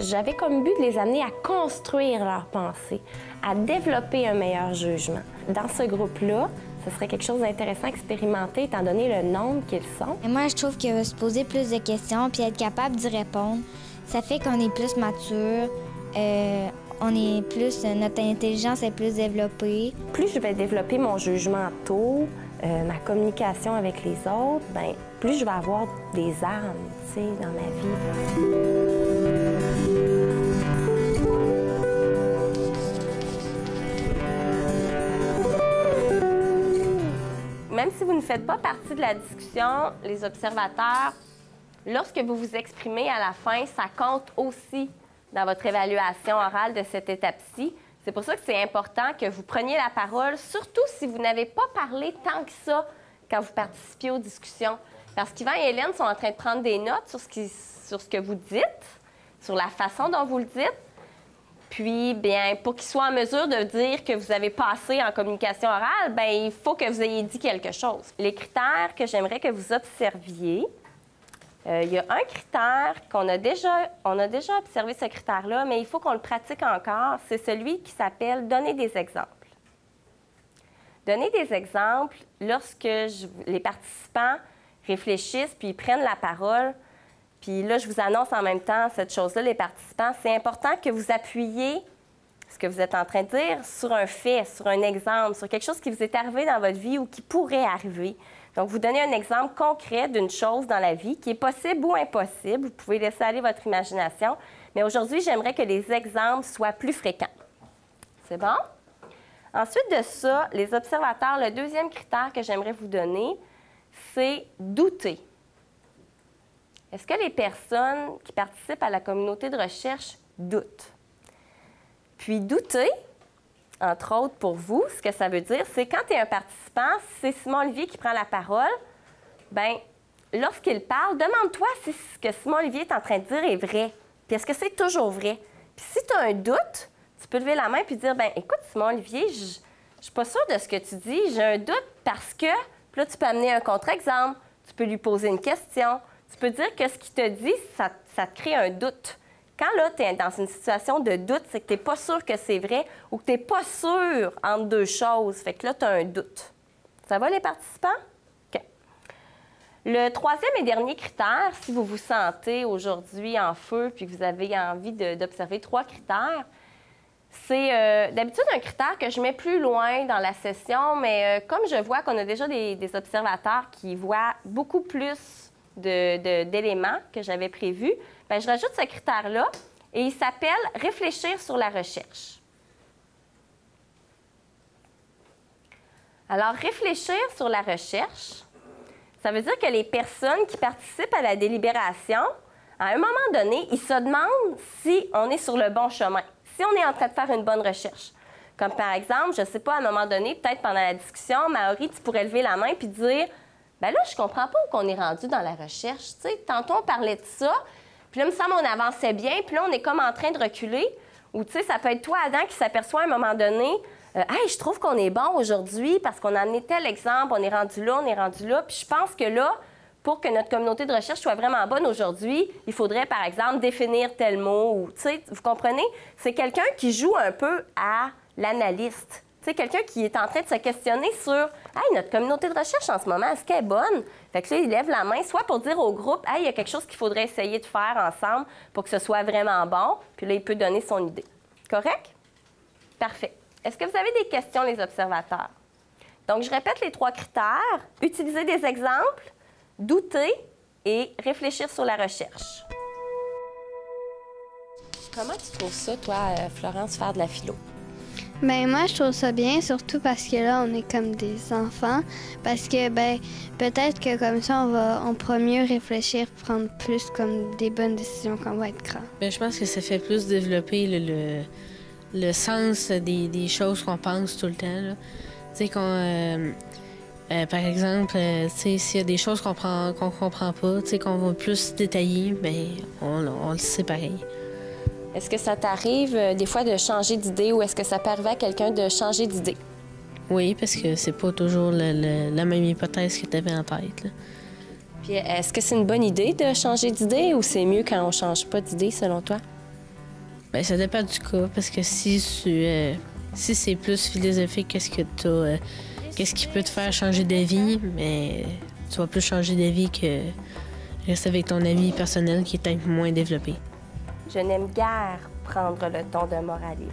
j'avais comme but de les amener à construire leur pensée, à développer un meilleur jugement. Dans ce groupe-là, ce serait quelque chose d'intéressant à expérimenter, étant donné le nombre qu'ils sont. Et moi, je trouve que se poser plus de questions puis être capable d'y répondre, ça fait qu'on est plus mature, notre intelligence est plus développée. Plus je vais développer mon jugement tôt, ma communication avec les autres, bien, plus je vais avoir des armes, tu sais, dans ma vie. Même si vous ne faites pas partie de la discussion, les observateurs, lorsque vous vous exprimez à la fin, ça compte aussi dans votre évaluation orale de cette étape-ci. C'est pour ça que c'est important que vous preniez la parole, surtout si vous n'avez pas parlé tant que ça quand vous participiez aux discussions. Parce qu'Yvan et Hélène sont en train de prendre des notes sur ce que vous dites, sur la façon dont vous le dites. Puis, bien, pour qu'ils soient en mesure de dire que vous avez passé en communication orale, bien, il faut que vous ayez dit quelque chose. Les critères que j'aimerais que vous observiez, il y a un critère on a déjà observé ce critère-là, mais il faut qu'on le pratique encore. C'est celui qui s'appelle « donner des exemples ». Donner des exemples lorsque les participants réfléchissent puis ils prennent la parole. Puis là, je vous annonce en même temps cette chose-là, les participants, c'est important que vous appuyiez ce que vous êtes en train de dire sur un fait, sur un exemple, sur quelque chose qui vous est arrivé dans votre vie ou qui pourrait arriver. Donc, vous donnez un exemple concret d'une chose dans la vie qui est possible ou impossible. Vous pouvez laisser aller votre imagination. Mais aujourd'hui, j'aimerais que les exemples soient plus fréquents. C'est bon? Ensuite de ça, les observateurs, le deuxième critère que j'aimerais vous donner, c'est douter. Est-ce que les personnes qui participent à la communauté de recherche doutent? Puis douter, entre autres pour vous, ce que ça veut dire, c'est quand tu es un participant, c'est Simon-Olivier qui prend la parole, bien, lorsqu'il parle, demande-toi si ce que Simon-Olivier est en train de dire est vrai. Puis est-ce que c'est toujours vrai? Puis si tu as un doute, tu peux lever la main puis dire, bien, écoute, Simon-Olivier, je ne suis pas sûre de ce que tu dis, j'ai un doute parce que... Puis là, tu peux amener un contre-exemple, tu peux lui poser une question, tu peux dire que ce qu'il te dit, ça te crée un doute. Quand là, tu es dans une situation de doute, c'est que tu n'es pas sûr que c'est vrai ou que tu n'es pas sûr entre deux choses. Fait que là, tu as un doute. Ça va, les participants? OK. Le troisième et dernier critère, si vous vous sentez aujourd'hui en feu puis que vous avez envie d'observer 3 critères, c'est d'habitude un critère que je mets plus loin dans la session, mais comme je vois qu'on a déjà des observateurs qui voient beaucoup plus d'éléments que j'avais prévus, bien, je rajoute ce critère-là et il s'appelle « Réfléchir sur la recherche ». Alors, réfléchir sur la recherche, ça veut dire que les personnes qui participent à la délibération, à un moment donné, ils se demandent si on est sur le bon chemin, si on est en train de faire une bonne recherche. Comme par exemple, je ne sais pas, à un moment donné, peut-être pendant la discussion, Maori, tu pourrais lever la main puis dire « Bien là, je comprends pas où qu'on est rendu dans la recherche. Tu sais, tantôt, on parlait de ça, puis là, il me semble qu'on avançait bien, puis là, on est comme en train de reculer. » Ou tu sais, ça peut être toi, Adam, qui s'aperçoit à un moment donné « Hey, je trouve qu'on est bon aujourd'hui parce qu'on a amené tel exemple, on est rendu là, puis je pense que là, pour que notre communauté de recherche soit vraiment bonne aujourd'hui, il faudrait, par exemple, définir tel mot. » Ou, tu sais, vous comprenez? C'est quelqu'un qui joue un peu à l'analyste. Tu sais, quelqu'un qui est en train de se questionner sur « Hey, notre communauté de recherche en ce moment, est-ce qu'elle est bonne? » Fait que là, il lève la main, soit pour dire au groupe « Hey, il y a quelque chose qu'il faudrait essayer de faire ensemble pour que ce soit vraiment bon. » Puis là, il peut donner son idée. Correct? Parfait. Est-ce que vous avez des questions, les observateurs? Donc, je répète les 3 critères. Utiliser des exemples, douter et réfléchir sur la recherche. Comment tu trouves ça, toi, Florence, faire de la philo? Bien, moi, je trouve ça bien, surtout parce que là, on est comme des enfants. Parce que, ben, peut-être que comme ça, on pourra mieux réfléchir, prendre plus comme des bonnes décisions quand on va être grand. Bien, je pense que ça fait plus développer le sens des choses qu'on pense tout le temps. Tu sais, par exemple, s'il y a des choses qu'on comprend pas, qu'on va plus détailler, bien, on le sait pareil. Est-ce que ça t'arrive des fois de changer d'idée ou est-ce que ça peut arriver à quelqu'un de changer d'idée? Oui, parce que c'est pas toujours la même hypothèse que tu avais en tête. Là. Puis est-ce que c'est une bonne idée de changer d'idée ou c'est mieux quand on change pas d'idée, selon toi? Ben, ça dépend du cas, parce que si c'est plus philosophique, qu'est-ce qui peut te faire changer d'avis, mais tu vas plus changer d'avis que rester avec ton avis personnel qui est un peu moins développé. Je n'aime guère prendre le ton d'un moraliste,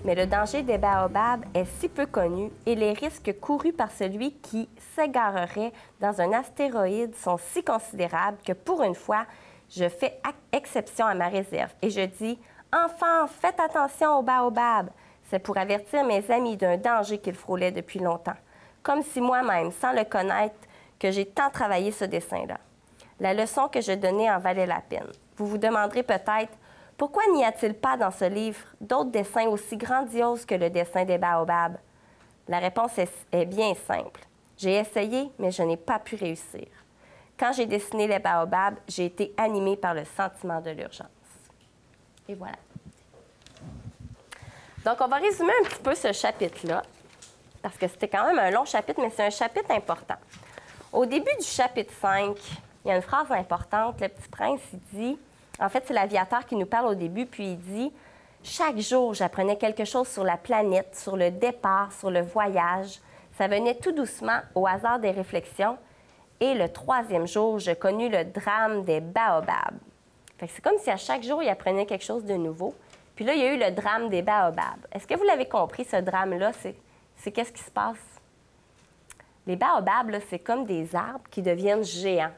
mais le danger des baobabs est si peu connu et les risques courus par celui qui s'égarerait dans un astéroïde sont si considérables que pour une fois, je fais exception à ma réserve et je dis « Enfants, faites attention aux baobabs ». C'est pour avertir mes amis d'un danger qu'ils frôlaient depuis longtemps, comme si moi-même, sans le connaître, que j'ai tant travaillé ce dessin-là. La leçon que je donnais en valait la peine. Vous vous demanderez peut-être pourquoi n'y a-t-il pas dans ce livre d'autres dessins aussi grandioses que le dessin des baobabs? La réponse est bien simple. J'ai essayé, mais je n'ai pas pu réussir. Quand j'ai dessiné les baobabs, j'ai été animée par le sentiment de l'urgence. Et voilà. Donc, on va résumer un petit peu ce chapitre-là, parce que c'était quand même un long chapitre, mais c'est un chapitre important. Au début du chapitre 5, il y a une phrase importante. Le Petit Prince, il dit... En fait, c'est l'aviateur qui nous parle au début, puis il dit « Chaque jour, j'apprenais quelque chose sur la planète, sur le départ, sur le voyage. Ça venait tout doucement, au hasard des réflexions. Et le 3e jour, je connus le drame des baobabs. » Fait que c'est comme si à chaque jour, il apprenait quelque chose de nouveau. Puis là, il y a eu le drame des baobabs. Est-ce que vous l'avez compris, ce drame-là? C'est qu'est-ce qui se passe? Les baobabs, là, c'est comme des arbres qui deviennent géants.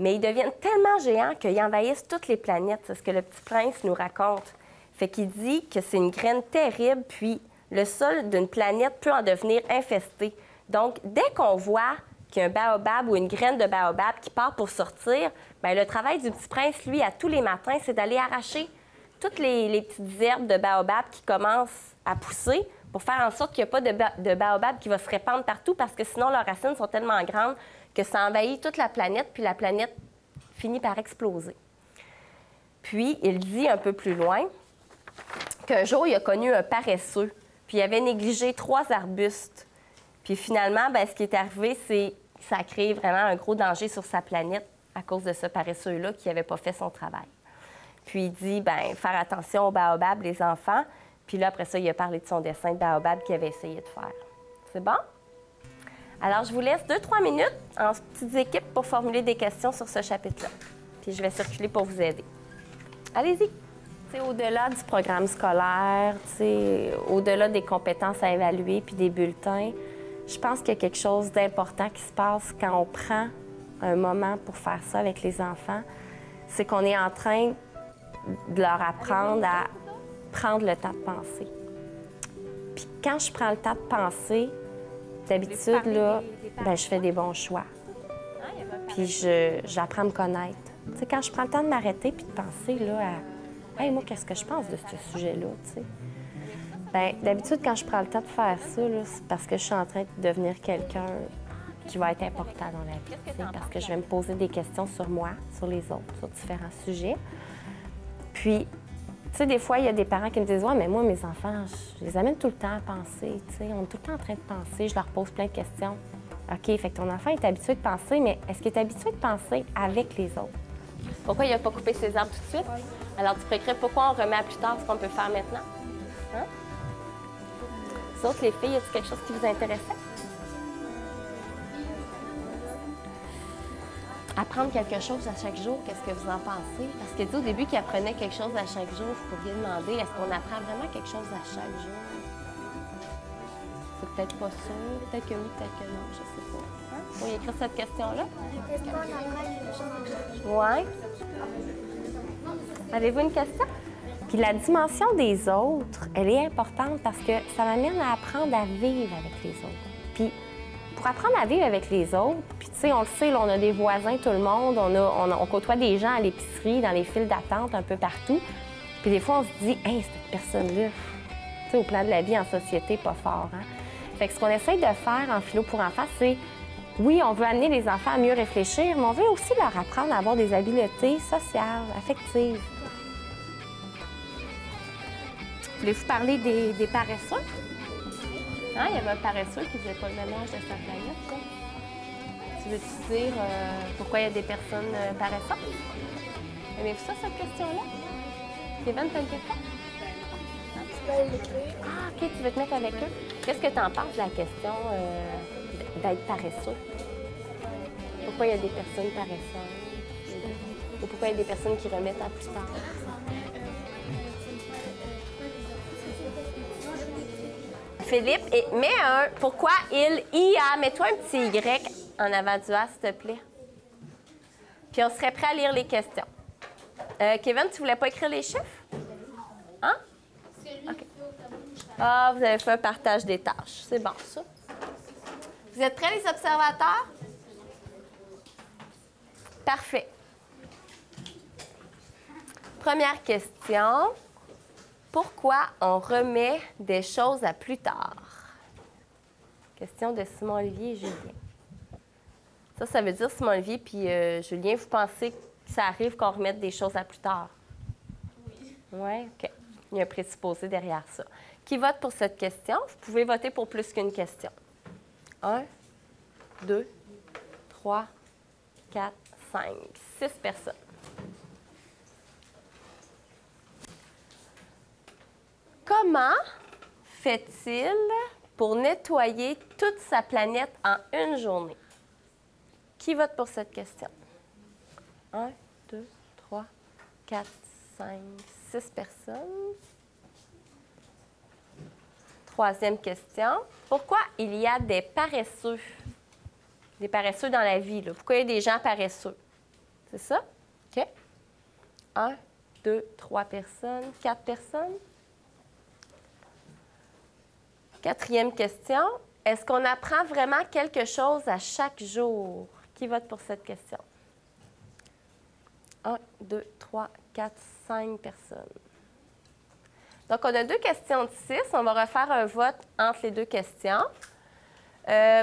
Mais ils deviennent tellement géants qu'ils envahissent toutes les planètes. C'est ce que le Petit Prince nous raconte. Fait qu'il dit que c'est une graine terrible, puis le sol d'une planète peut en devenir infesté. Donc, dès qu'on voit qu'il y a un baobab ou une graine de baobab qui part pour sortir, bien, le travail du Petit Prince, lui, à tous les matins, c'est d'aller arracher toutes les petites herbes de baobab qui commencent à pousser pour faire en sorte qu'il n'y a pas de baobab qui va se répandre partout parce que sinon, leurs racines sont tellement grandes que ça envahit toute la planète, puis la planète finit par exploser. Puis, il dit un peu plus loin qu'un jour, il a connu un paresseux, puis il avait négligé 3 arbustes. Puis finalement, bien, ce qui est arrivé, c'est que ça a créé vraiment un gros danger sur sa planète à cause de ce paresseux-là qui n'avait pas fait son travail. Puis il dit, bien, faire attention aux baobabs, les enfants. Puis là, après ça, il a parlé de son dessin de baobab qu'il avait essayé de faire. C'est bon? Alors, je vous laisse 2-3 minutes en petites équipes pour formuler des questions sur ce chapitre-là. Puis je vais circuler pour vous aider. Allez-y. Au-delà du programme scolaire, au-delà des compétences à évaluer puis des bulletins, je pense qu'il y a quelque chose d'important qui se passe quand on prend un moment pour faire ça avec les enfants. C'est qu'on est en train de leur apprendre à prendre le temps de penser. Puis quand je prends le temps de penser, d'habitude, là, ben, je fais des bons choix. Puis j'apprends à me connaître. T'sais, quand je prends le temps de m'arrêter puis de penser là, à « Hey, moi, qu'est-ce que je pense de ce sujet-là? » Bien, d'habitude, quand je prends le temps de faire ça, c'est parce que je suis en train de devenir quelqu'un qui va être important dans la vie. Parce que je vais me poser des questions sur moi, sur les autres, sur différents sujets. Puis, tu sais, des fois, il y a des parents qui me disent « Ouais, mais moi, mes enfants, je les amène tout le temps à penser. On est tout le temps en train de penser. Je leur pose plein de questions. » OK, fait que ton enfant est habitué de penser, mais est-ce qu'il est habitué de penser avec les autres? Pourquoi il n'a pas coupé ses arbres tout de suite? Alors, tu peux écrire pourquoi on remet à plus tard ce qu'on peut faire maintenant? Hein? Vous autres, les filles, y a-t-il quelque chose qui vous intéressait? Apprendre quelque chose à chaque jour, qu'est-ce que vous en pensez? Parce que, au début, qu'il apprenait quelque chose à chaque jour, vous pourriez demander, est-ce qu'on apprend vraiment quelque chose à chaque jour? C'est peut-être pas sûr. Peut-être que oui, peut-être que non, je sais pas. Hein? Vous pourriez écrire cette question-là? Oui. Avez-vous une question? Puis la dimension des autres, elle est importante parce que ça m'amène à apprendre à vivre avec les autres. Puis pour apprendre à vivre avec les autres, puis tu sais, on le sait, là, on a des voisins, tout le monde, on côtoie des gens à l'épicerie, dans les files d'attente, un peu partout. Puis des fois, on se dit, « Hey, cette personne-là, tu sais, au plan de la vie en société, pas fort, hein? » Fait que ce qu'on essaye de faire en philo pour enfants, c'est, oui, on veut amener les enfants à mieux réfléchir, mais on veut aussi leur apprendre à avoir des habiletés sociales, affectives. Voulez-vous parler des paresseux? Hein, il y avait un paresseux qui ne faisait pas le ménage de sa planète. Quoi. Tu veux-tu dire pourquoi il y a des personnes paresseuses? Aimez-vous ça, cette question-là? Kevin, t'as une question? aller l'écrire. Ah, OK, tu veux te mettre avec eux. Qu'est-ce que tu en penses de la question d'être paresseux? Pourquoi il y a des personnes paresseuses? Ou pourquoi il y a des personnes qui remettent à plus tard? Philippe, mets un pourquoi il, IA, mets-toi un petit Y en avant du A, s'il te plaît. Puis on serait prêt à lire les questions. Kevin, tu voulais pas écrire les chiffres? Hein? OK. Ah, vous avez fait un partage des tâches. C'est bon, ça. Vous êtes prêts, les observateurs? Parfait. Première question. Pourquoi on remet des choses à plus tard? Question de Simon-Olivier et Julien. Ça veut dire, Simon-Olivier puis Julien, vous pensez que ça arrive qu'on remette des choses à plus tard? Oui. Oui, OK. Il y a un présupposé derrière ça. Qui vote pour cette question? Vous pouvez voter pour plus qu'une question. 1, 2, 3, 4, 5, 6 personnes. Comment fait-il pour nettoyer toute sa planète en une journée? Qui vote pour cette question? 1, 2, 3, 4, 5, 6 personnes. Troisième question. Pourquoi il y a des paresseux? Des paresseux dans la vie, là. Pourquoi il y a des gens paresseux? C'est ça? OK. 1, 2, 3 personnes, 4 personnes. Quatrième question. Est-ce qu'on apprend vraiment quelque chose à chaque jour? Qui vote pour cette question? 1, 2, 3, 4, 5 personnes. Donc, on a 2 questions de 6. On va refaire un vote entre les 2 questions.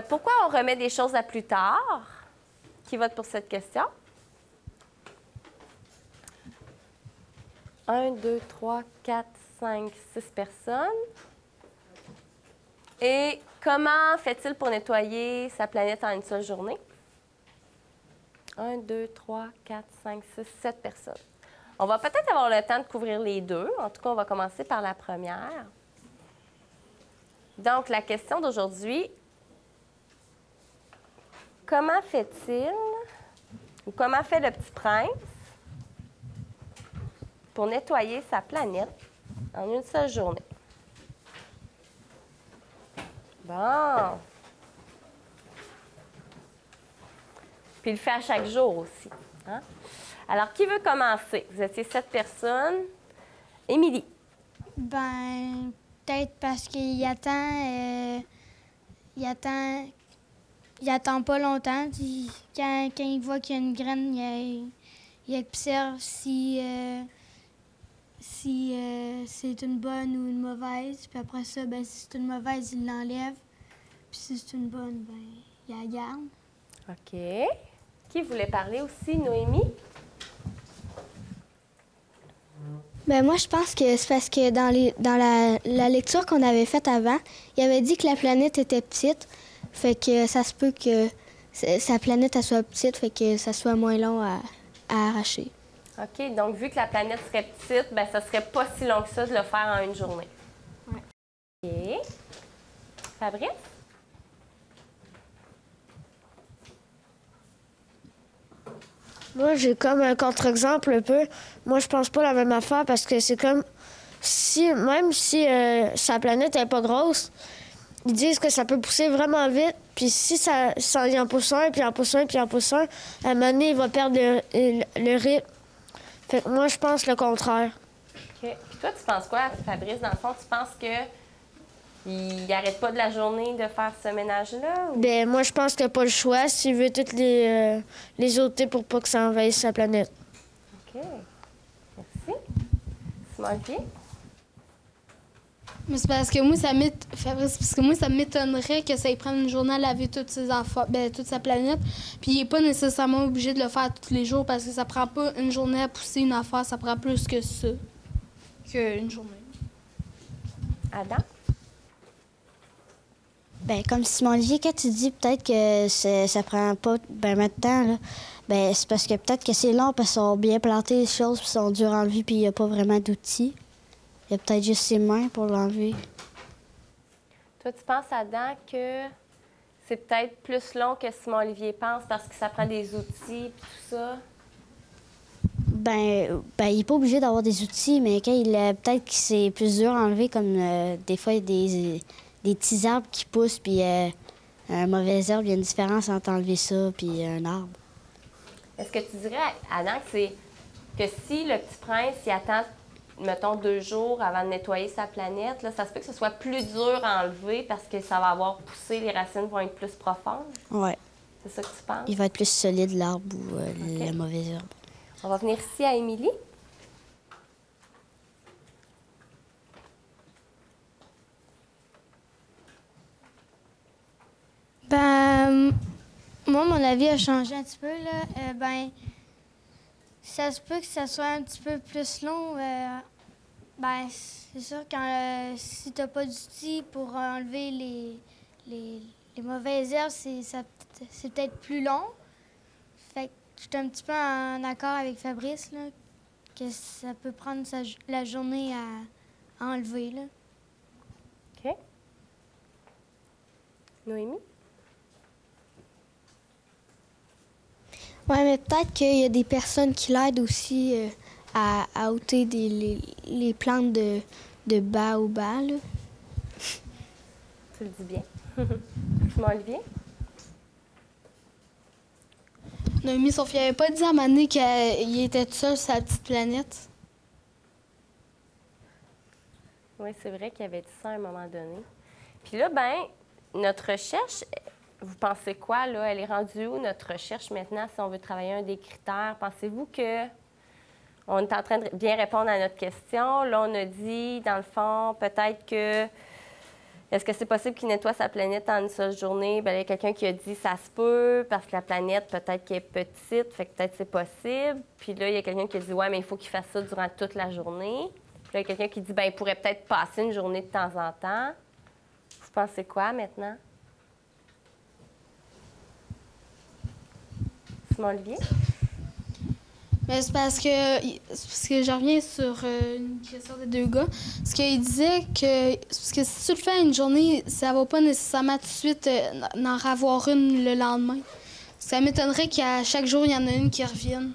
Pourquoi on remet des choses à plus tard? Qui vote pour cette question? 1, 2, 3, 4, 5, 6 personnes. Et comment fait-il pour nettoyer sa planète en une seule journée? 1, 2, 3, 4, 5, 6, 7 personnes. On va peut-être avoir le temps de couvrir les 2. En tout cas, on va commencer par la première. Donc, la question d'aujourd'hui, comment fait-il, ou comment fait le petit prince pour nettoyer sa planète en une seule journée? Bon. Puis il le fait à chaque jour aussi. Hein? Alors, qui veut commencer? Vous étiez 7 personnes. Émilie. Ben, peut-être parce qu'il attend... il attend pas longtemps. Quand il voit qu'il y a une graine, il observe si c'est une bonne ou une mauvaise. Puis après ça, ben, si c'est une mauvaise, il l'enlève. Puis si c'est une bonne, ben, il la garde. OK. Qui voulait parler aussi? Noémie? Ben moi, je pense que c'est parce que dans la lecture qu'on avait faite avant, il avait dit que la planète était petite. Fait que ça se peut que sa planète elle soit petite, fait que ça soit moins long à arracher. OK. Donc, vu que la planète serait petite, ben ça serait pas si long que ça de le faire en une journée. Ouais. OK. Fabrice? Moi, j'ai comme un contre-exemple un peu. Moi, je pense pas la même affaire parce que c'est comme même si sa planète est pas grosse, ils disent que ça peut pousser vraiment vite. Puis si ça il en pousse un, puis en pousse un, puis en pousse un, à un moment donné, il va perdre le rythme. Fait que moi, je pense le contraire. OK. Puis toi, tu penses quoi, Fabrice? Dans le fond, tu penses que il n'arrête pas de la journée de faire ce ménage-là? Ou... Ben moi, je pense qu'il n'a pas le choix s'il veut toutes les ôter pour pas que ça envahisse sa planète. OK. Merci. Simon-Olivier? Mais c'est parce que moi, ça m'étonnerait que ça ait prenne une journée à laver toutes ses enfants, toute sa planète. Puis il n'est pas nécessairement obligé de le faire tous les jours parce que ça prend pas une journée à pousser une affaire, ça prend plus que ça, qu'une journée. Adam? Ben comme Simon-Olivier, quand tu dis peut-être que ça prend pas ben de temps, là, ben c'est parce que peut-être que c'est long parce qu'ils sont bien plantés les choses, puis sont durs à enlever, puis il n'y a pas vraiment d'outils. Il y a peut-être juste ses mains pour l'enlever. Toi, tu penses, Adam, que c'est peut-être plus long que Simon-Olivier pense parce que ça prend des outils et tout ça? Ben, il n'est pas obligé d'avoir des outils, mais quand peut-être que c'est plus dur à enlever, comme des fois, il y a des petits arbres qui poussent, puis un mauvais herbe, il y a une différence entre enlever ça puis un arbre. Est-ce que tu dirais, Adam, que si le petit prince il attend, mettons, 2 jours avant de nettoyer sa planète, là, ça se peut que ce soit plus dur à enlever parce que ça va avoir poussé, les racines vont être plus profondes? Oui. C'est ça que tu penses? Il va être plus solide, l'arbre ou la mauvaise herbe. On va venir ici à Émilie. Ben, moi, mon avis a changé un petit peu, là. Ben, ça se peut que ça soit un petit peu plus long. Ben, c'est sûr que si t'as pas d'outils pour enlever les mauvaises herbes, c'est peut-être plus long. Fait que je suis un petit peu en accord avec Fabrice, là, que ça peut prendre la journée à enlever, là. OK. Noémie? Oui, mais peut-être qu'il y a des personnes qui l'aident aussi à ôter les plantes de baobab, là. Tu le dis bien. Simon-Olivier? Noémie, sauf qu'il n'avait pas dit à Mané qu'il était tout seul sur sa petite planète. Oui, c'est vrai qu'il avait dit ça à un moment donné. Puis là, ben, notre recherche, vous pensez quoi, là? Elle est rendue où, notre recherche, maintenant, si on veut travailler un des critères? Pensez-vous que on est en train de bien répondre à notre question? Là, on a dit, dans le fond, peut-être que... Est-ce que c'est possible qu'il nettoie sa planète en une seule journée? Bien, il y a quelqu'un qui a dit ça se peut, parce que la planète, peut-être qu'elle est petite, fait que peut-être c'est possible. Puis là, il y a quelqu'un qui a dit ouais, mais il faut qu'il fasse ça durant toute la journée. Puis là, il y a quelqu'un qui dit bien, il pourrait peut-être passer une journée de temps en temps. Vous pensez quoi maintenant? Simon-Olivier? Mais c'est parce que je reviens sur une question des 2 gars. Parce qu'il disait que, parce que si tu le fais une journée, ça va pas nécessairement tout de suite en avoir une le lendemain. Ça m'étonnerait qu'à chaque jour, il y en a une qui revienne.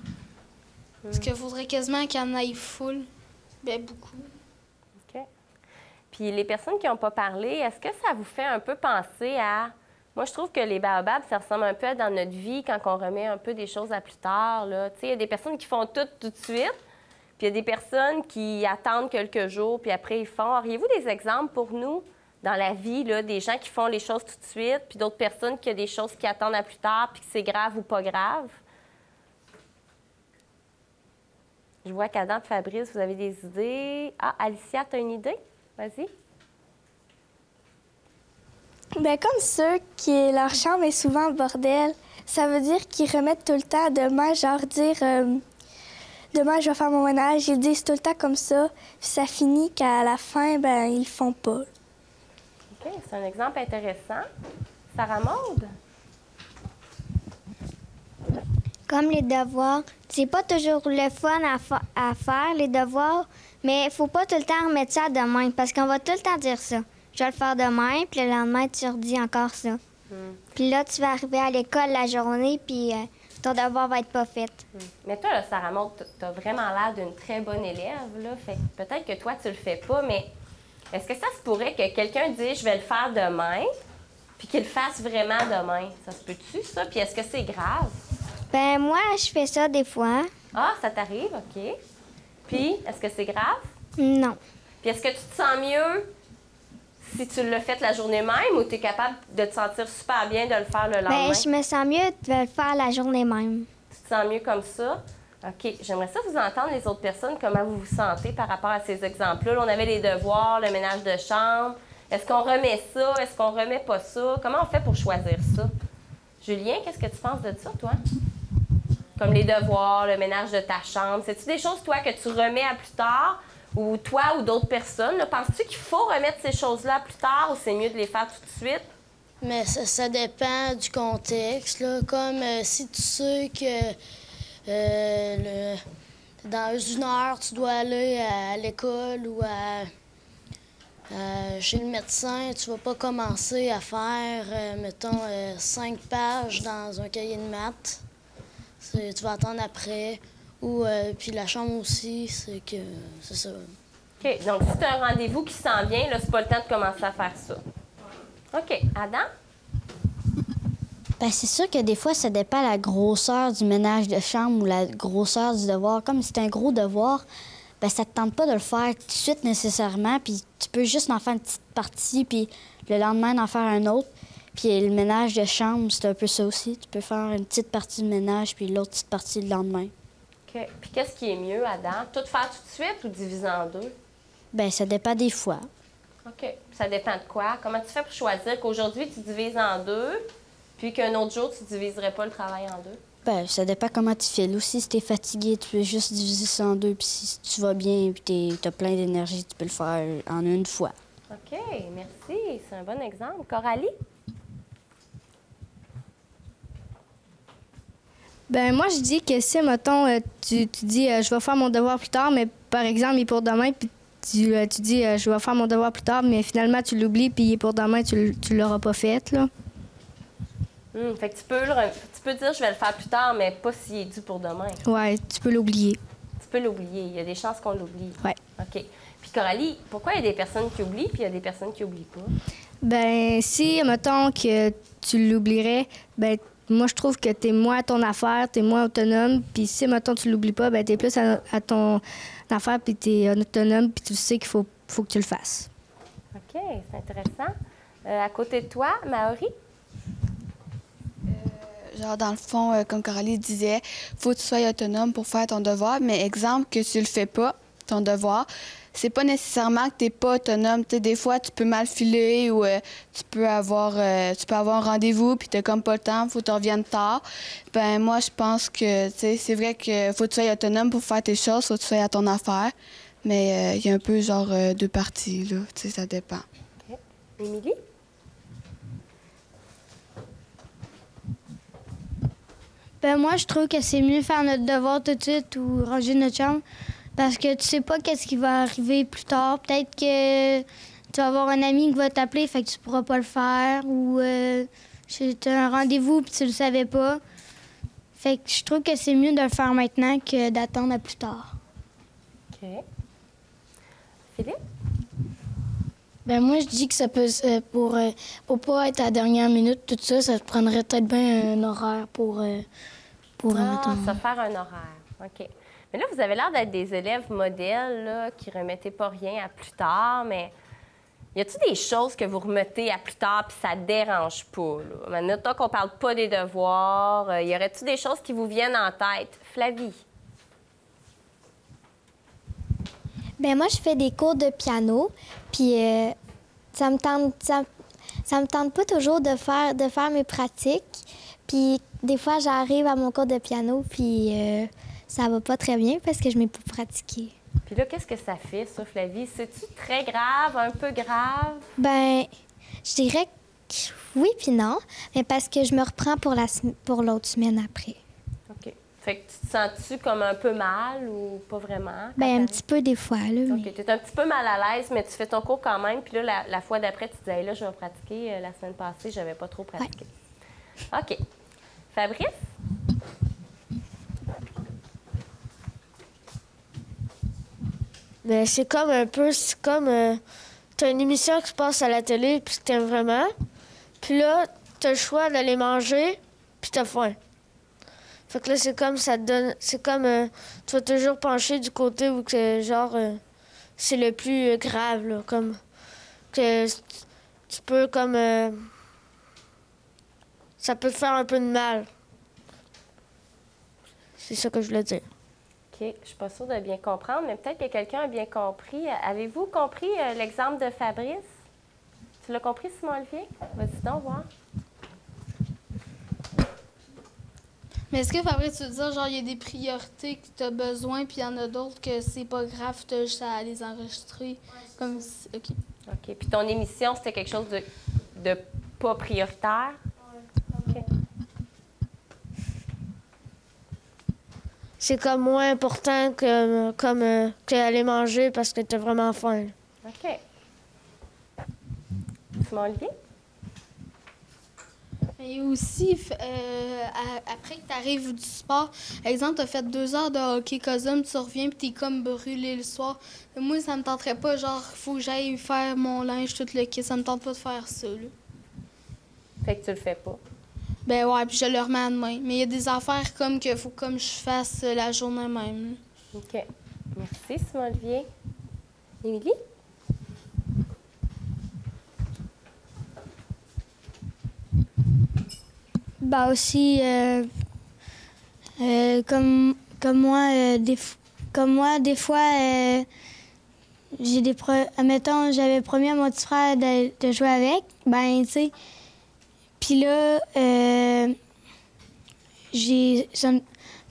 Parce qu'il faudrait quasiment qu'il y en ait full. Bien, beaucoup. OK. Puis les personnes qui n'ont pas parlé, est-ce que ça vous fait un peu penser à... Moi, je trouve que les baobabs, ça ressemble un peu à dans notre vie quand on remet un peu des choses à plus tard, là. Tu sais, il y a des personnes qui font tout de suite, puis il y a des personnes qui attendent quelques jours, puis après, ils font. Auriez-vous des exemples pour nous dans la vie, là, des gens qui font les choses tout de suite, puis d'autres personnes qui ont des choses qui attendent à plus tard, puis que c'est grave ou pas grave? Je vois qu'Adam et Fabrice, vous avez des idées. Ah, Alicia, tu as une idée? Vas-y. Bien, comme ceux qui leur chambre est souvent en bordel, ça veut dire qu'ils remettent tout le temps demain, genre dire demain je vais faire mon ménage, ils disent tout le temps comme ça, puis ça finit qu'à la fin, ben ils le font pas. OK, c'est un exemple intéressant. Sarah Maude? Comme les devoirs, c'est pas toujours le fun à faire, les devoirs, mais il faut pas tout le temps remettre ça à demain, parce qu'on va tout le temps dire ça. Je vais le faire demain, puis le lendemain, tu redis encore ça. Puis là, tu vas arriver à l'école la journée, puis ton devoir va être pas fait. Mais toi, là, Sarah Maud, tu as vraiment l'air d'une très bonne élève, là. Fait que peut-être que toi, tu le fais pas, mais est-ce que ça se pourrait que quelqu'un dise « je vais le faire demain », puis qu'il le fasse vraiment demain? Ça se peut-tu, ça? Puis est-ce que c'est grave? Ben moi, je fais ça des fois. Ah, ça t'arrive? OK. Puis, est-ce que c'est grave? Non. Puis est-ce que tu te sens mieux si tu l'as fait la journée même ou tu es capable de te sentir super bien de le faire le lendemain? Ben je me sens mieux de le faire la journée même. Tu te sens mieux comme ça? OK. J'aimerais ça vous entendre, les autres personnes, comment vous vous sentez par rapport à ces exemples-là. Là, on avait les devoirs, le ménage de chambre. Est-ce qu'on remet ça? Est-ce qu'on remet pas ça? Comment on fait pour choisir ça? Julien, qu'est-ce que tu penses de ça, toi? Comme les devoirs, le ménage de ta chambre. C'est-tu des choses, toi, que tu remets à plus tard? Ou toi ou d'autres personnes? Penses-tu qu'il faut remettre ces choses-là plus tard ou c'est mieux de les faire tout de suite? Mais ça dépend du contexte, là. Comme si tu sais que dans une heure, tu dois aller à l'école ou chez le médecin. Tu vas pas commencer à faire, mettons, 5 pages dans un cahier de maths. Tu vas attendre après. Ou puis la chambre aussi, c'est ça. OK. Donc, si tu as un rendez-vous qui s'en vient, là, c'est pas le temps de commencer à faire ça. OK. Adam? Bien, c'est sûr que des fois, ça dépend de la grosseur du ménage de chambre ou la grosseur du devoir. Comme c'est un gros devoir, bien, ça ne te tente pas de le faire tout de suite nécessairement, puis tu peux juste en faire une petite partie, puis le lendemain, en faire un autre. Puis le ménage de chambre, c'est un peu ça aussi. Tu peux faire une petite partie de ménage, puis l'autre petite partie le lendemain. OK. Puis qu'est-ce qui est mieux, Adam? Tout faire tout de suite ou diviser en deux? Bien, ça dépend des fois. OK. Ça dépend de quoi? Comment tu fais pour choisir qu'aujourd'hui, tu divises en deux, puis qu'un autre jour, tu ne diviserais pas le travail en deux? Bien, ça dépend comment tu files. Aussi, si tu es fatigué, tu peux juste diviser ça en deux. Puis si tu vas bien et tu as plein d'énergie, tu peux le faire en une fois. OK. Merci. C'est un bon exemple. Coralie? Ben moi, je dis que si, mettons, tu dis je vais faire mon devoir plus tard, mais par exemple, il est pour demain, puis tu dis je vais faire mon devoir plus tard, mais finalement, tu l'oublies, puis il est pour demain, tu l'auras pas fait, là. Fait que tu peux dire je vais le faire plus tard, mais pas s'il est dû pour demain. Ouais, tu peux l'oublier. Tu peux l'oublier. Il y a des chances qu'on l'oublie. Ouais. OK. Puis Coralie, pourquoi il y a des personnes qui oublient, puis il y a des personnes qui n'oublient pas? Ben si, mettons, que tu l'oublierais, ben moi, je trouve que tu es moins à ton affaire, tu es moins autonome. Puis si, mettons, tu l'oublies pas, ben tu es plus à ton affaire, puis tu es autonome, puis tu sais qu'il faut que tu le fasses. OK, c'est intéressant. À côté de toi, Maori? Genre, dans le fond, comme Coralie disait, faut que tu sois autonome pour faire ton devoir. Mais exemple, que tu le fais pas, ton devoir, c'est pas nécessairement que tu n'es pas autonome. T'sais, des fois, tu peux mal filer ou tu peux avoir un rendez-vous puis tu n'as comme pas le temps, faut que tu reviennes tard. Ben moi, je pense que c'est vrai que faut que tu sois autonome pour faire tes choses, faut que tu sois à ton affaire. Mais il y a un peu genre deux parties, là. Ça dépend. OK. Émilie? Ben moi, je trouve que c'est mieux faire notre devoir tout de suite ou ranger notre chambre parce que tu sais pas qu'est-ce qui va arriver plus tard. Peut-être que tu vas avoir un ami qui va t'appeler, fait que tu pourras pas le faire ou tu as un rendez-vous puis tu le savais pas. Fait que je trouve que c'est mieux de le faire maintenant que d'attendre à plus tard. OK. Philippe? Ben moi, je dis que ça peut, pour pas être à la dernière minute, tout ça, ça te prendrait peut-être bien un horaire pour ça faire un horaire. OK. Mais là, vous avez l'air d'être des élèves modèles là, qui ne remettez pas rien à plus tard, mais y a-t-il des choses que vous remettez à plus tard puis ça ne dérange pas? Là? Maintenant qu'on ne parle pas des devoirs, y aurait-il des choses qui vous viennent en tête? Flavie? Ben moi, je fais des cours de piano, puis ça me tente pas toujours de faire mes pratiques. Puis des fois, j'arrive à mon cours de piano, puis ça va pas très bien parce que je m'ai pas pratiqué. Puis là, qu'est-ce que ça fait, ça, Flavie? C'est-tu très grave, un peu grave? Ben, je dirais que oui puis non, mais parce que je me reprends pour l'autre semaine après. OK. Fait que tu te sens-tu comme un peu mal ou pas vraiment? Ben un petit peu des fois, là. OK. Tu es un petit peu mal à l'aise, mais tu fais ton cours quand même. Puis là, la fois d'après, tu te disais, hey, là, je vais pratiquer. La semaine passée, j'avais pas trop pratiqué. Ouais. OK. Fabrice? Ben, c'est comme t'as une émission qui se passe à la télé, puis que t'aimes vraiment. Puis là, t'as le choix d'aller manger, puis t'as faim. Fait que là, c'est comme ça te donne. C'est comme tu vas toujours pencher du côté où que, genre, c'est le plus grave, là. Comme que tu peux, comme. Ça peut te faire un peu de mal. C'est ça que je voulais dire. OK. Je suis pas sûre de bien comprendre, mais peut-être que quelqu'un a bien compris. Avez-vous compris l'exemple de Fabrice? Tu l'as compris, Simon-Olivier? Vas-y donc, voir. Mais est-ce que Fabrice, tu veux dire, genre, il y a des priorités que tu as besoin, puis il y en a d'autres que c'est pas grave, tu as juste à les enregistrer? Ouais, comme si... OK. OK. Puis ton émission, c'était quelque chose de pas prioritaire? OK. c'est comme moins important qu'aller manger parce que tu as vraiment faim. OK. Simon Olivier? Et aussi, après que tu arrives du sport, exemple, tu as fait 2 heures de hockey cosum, tu reviens et tu es comme brûlé le soir. Moi, ça me tenterait pas, genre, faut que j'aille faire mon linge, tout le kit. Ça me tente pas de faire ça, là. Fait que tu le fais pas. Ben ouais, puis je le remets à demain. Mais il y a des affaires comme que faut comme je fasse la journée même. OK. Merci, Simon Olivier. Émilie? Bah aussi, comme moi, des fois, admettons, j'avais promis à mon petit frère de jouer avec, ben, tu sais, puis là, puis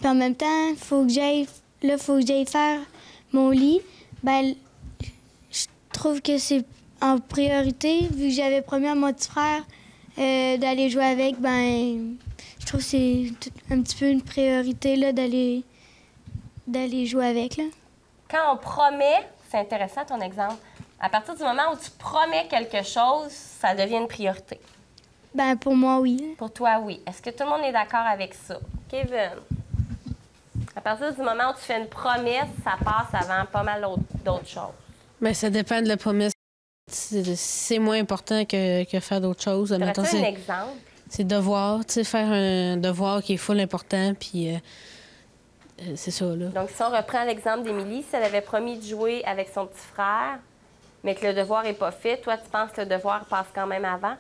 en même temps, faut que j'aille faire mon lit, ben, je trouve que c'est en priorité, vu que j'avais promis à mon petit frère d'aller jouer avec, ben, je trouve que c'est un petit peu une priorité là, d'aller jouer avec. Là. Quand on promet, c'est intéressant ton exemple, à partir du moment où tu promets quelque chose, ça devient une priorité. Ben, pour moi, oui. Pour toi, oui. Est-ce que tout le monde est d'accord avec ça? Kevin? À partir du moment où tu fais une promesse, ça passe avant pas mal d'autres choses. Bien, ça dépend de la promesse. C'est moins important que faire d'autres choses. Mettons, un exemple? C'est devoir, tu sais, faire un devoir qui est full important, puis c'est ça, là. Donc, si on reprend l'exemple d'Émilie, si elle avait promis de jouer avec son petit frère, mais que le devoir n'est pas fait, toi, tu penses que le devoir passe quand même avant?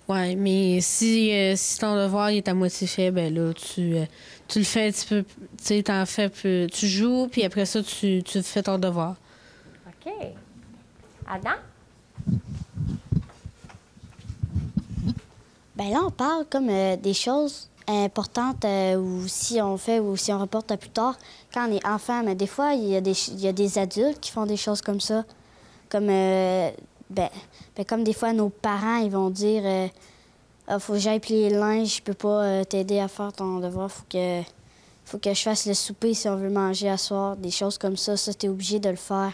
Oui, mais si ton devoir est à moitié fait, ben là, tu le fais un petit peu, tu sais, t'en fais peu, tu joues, puis après ça, tu fais ton devoir. OK. Adam? Ben là, on parle comme des choses importantes ou si on fait ou si on reporte à plus tard. Quand on est enfant, mais des fois, il y a des adultes qui font des choses comme ça. Comme, comme des fois, nos parents, ils vont dire faut que j'aille plier le linge, je peux pas t'aider à faire ton devoir, faut que je fasse le souper si on veut manger à soir. Des choses comme ça, t'es obligé de le faire.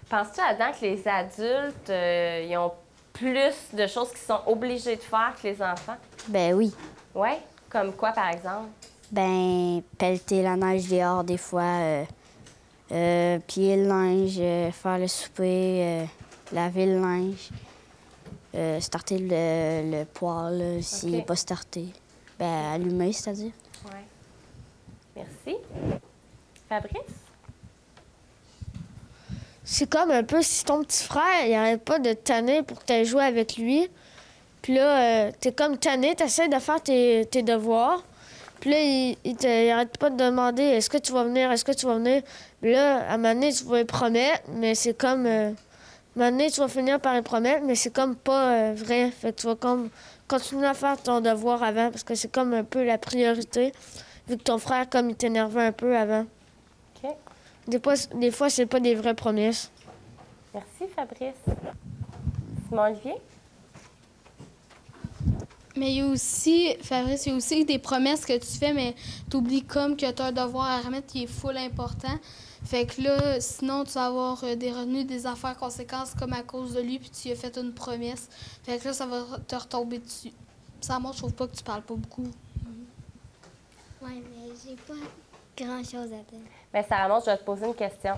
Penses-tu, Adam, que les adultes, ils ont plus de choses qu'ils sont obligés de faire que les enfants? Ben oui. Oui? Comme quoi, par exemple? Ben, pelleter la neige dehors des fois, plier le linge, faire le souper, laver le linge, starter le poêle s'il n'est pas starté. Ben, allumer, c'est-à-dire. Oui. Merci. Fabrice? C'est comme un peu si ton petit frère, il arrête pas de te tanner pour que tu ailles jouer avec lui. Puis là, t'es comme tanné, t'essaies de faire tes devoirs. Puis là, il arrête pas de demander est-ce que tu vas venir, est-ce que tu vas venir. Puis là, à un moment donné, tu vas lui promettre, mais c'est comme. À un moment donné, tu vas finir par lui promettre, mais c'est comme pas vrai. Fait que tu vas comme continuer à faire ton devoir avant, parce que c'est comme un peu la priorité, vu que ton frère, comme il t'énervait un peu avant. OK. Des fois, c'est pas des vraies promesses. Merci, Fabrice. Simon Olivier? Mais il y a aussi, Fabrice, il y a aussi des promesses que tu fais, mais tu oublies comme que tu as un devoir à remettre qui est full important. Fait que là, sinon, tu vas avoir des revenus, des affaires conséquences comme à cause de lui, puis tu lui as fait une promesse. Fait que là, ça va te retomber dessus. Ça, moi, je trouve pas que tu parles pas beaucoup. Oui, mais j'ai pas grand-chose à dire. Bien, Sarah Maud, je vais te poser une question.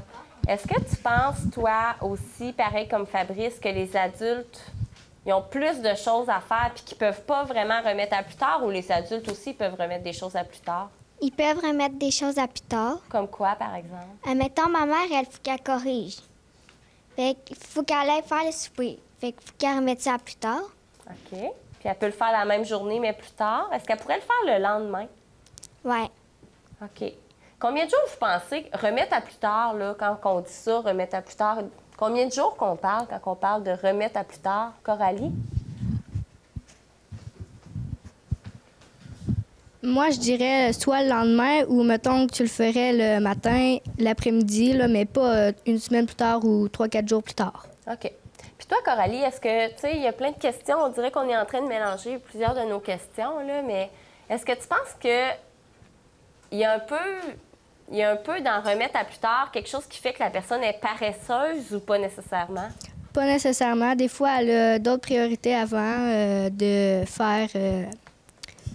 Est-ce que tu penses, toi aussi, pareil comme Fabrice, que les adultes, ils ont plus de choses à faire puis qu'ils peuvent pas vraiment remettre à plus tard, ou les adultes aussi peuvent remettre des choses à plus tard? Ils peuvent remettre des choses à plus tard. Comme quoi, par exemple? Admettons, ma mère, elle faut qu'elle corrige. Fait qu'il faut qu'elle aille faire le souper. Fait qu'il faut qu'elle remette ça à plus tard. OK. Puis elle peut le faire la même journée, mais plus tard. Est-ce qu'elle pourrait le faire le lendemain? Ouais. OK. Combien de jours vous pensez remettre à plus tard, là, quand on dit ça, remettre à plus tard? Combien de jours qu'on parle quand on parle de remettre à plus tard? Coralie? Moi, je dirais soit le lendemain ou, mettons, que tu le ferais le matin, l'après-midi, là, mais pas une semaine plus tard ou 3-4 jours plus tard. OK. Puis toi, Coralie, est-ce que, tu sais, il y a plein de questions. On dirait qu'on est en train de mélanger plusieurs de nos questions, là, mais est-ce que tu penses que il y a un peu il y a un peu d'en remettre à plus tard quelque chose qui fait que la personne est paresseuse ou pas nécessairement? Pas nécessairement. Des fois, elle a d'autres priorités avant de faire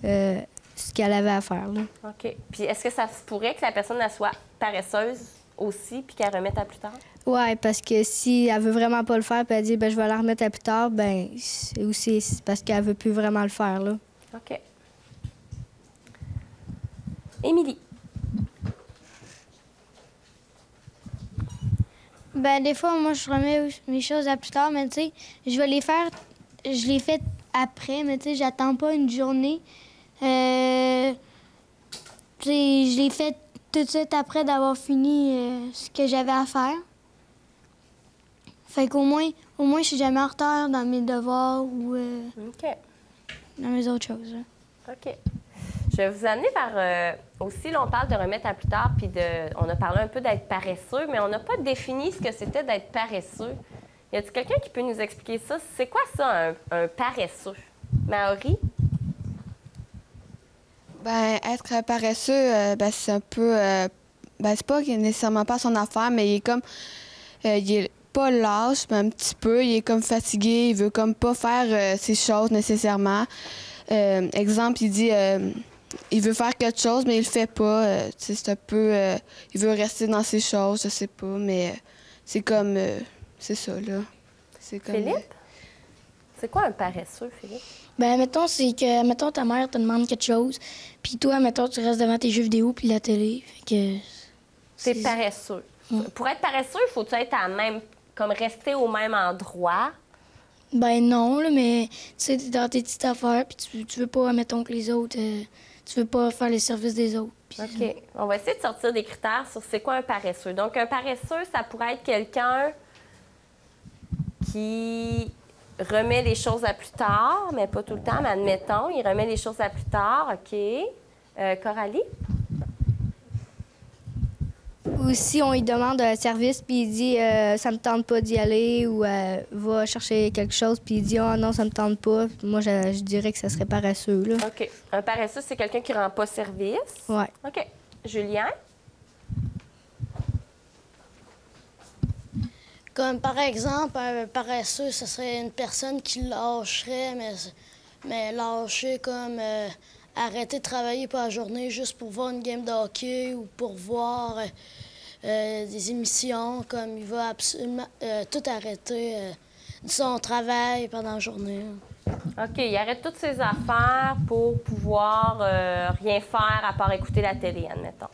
ce qu'elle avait à faire. Là. OK. Puis est-ce que ça se pourrait que la personne elle soit paresseuse aussi puis qu'elle remette à plus tard? Oui, parce que si elle veut vraiment pas le faire puis elle dit ben je vais la remettre à plus tard, ben c'est aussi parce qu'elle veut plus vraiment le faire. Là. OK. Émilie. Ben des fois, moi, je remets mes choses à plus tard, mais tu sais, je vais les faire, je les fais après, mais tu sais, j'attends pas une journée. Tu sais, je les fais tout de suite après d'avoir fini ce que j'avais à faire. Fait qu'au moins, je suis jamais en retard dans mes devoirs ou OK. dans mes autres choses. Là. OK. Je vais vous amener vers... aussi, là, on parle de remettre à plus tard, puis on a parlé un peu d'être paresseux, mais on n'a pas défini ce que c'était d'être paresseux. Y a-t-il quelqu'un qui peut nous expliquer ça? C'est quoi ça, un paresseux? Maori? Ben, être paresseux, ben, c'est un peu... ben, c'est pas nécessairement pas son affaire, mais il est comme... il est pas lâche, mais un petit peu. Il est comme fatigué, il veut comme pas faire ses choses nécessairement. Exemple, il dit... il veut faire quelque chose, mais il le fait pas. C'est un peu... il veut rester dans ses choses, je sais pas, mais c'est comme... c'est ça, là. C'est comme... Philippe? C'est quoi un paresseux, Philippe? Ben, mettons, c'est que, mettons, ta mère te demande quelque chose, puis toi, mettons, tu restes devant tes jeux vidéo puis la télé. Fait que... C'est paresseux. Ouais. Pour être paresseux, il faut être à même... comme rester au même endroit? Ben non, là, mais tu sais, t'es dans tes petites affaires, puis tu veux pas, mettons, que les autres... tu veux pas faire les services des autres. OK. On va essayer de sortir des critères sur c'est quoi un paresseux. Donc, un paresseux, ça pourrait être quelqu'un qui remet les choses à plus tard, mais pas tout le temps, mais admettons, il remet les choses à plus tard. OK. Coralie? Ou si on lui demande un service puis il dit ça me tente pas d'y aller ou va chercher quelque chose puis il dit oh non, ça me tente pas, moi je dirais que ça serait paresseux. Là. OK. Un paresseux, c'est quelqu'un qui rend pas service? Oui. OK. Julien? Comme par exemple, un paresseux, ce serait une personne qui lâcherait, mais lâcher comme arrêter de travailler pour la journée juste pour voir une game de hockey ou pour voir des émissions, comme il va absolument tout arrêter de son travail pendant la journée. OK, il arrête toutes ses affaires pour pouvoir rien faire à part écouter la télé, admettons.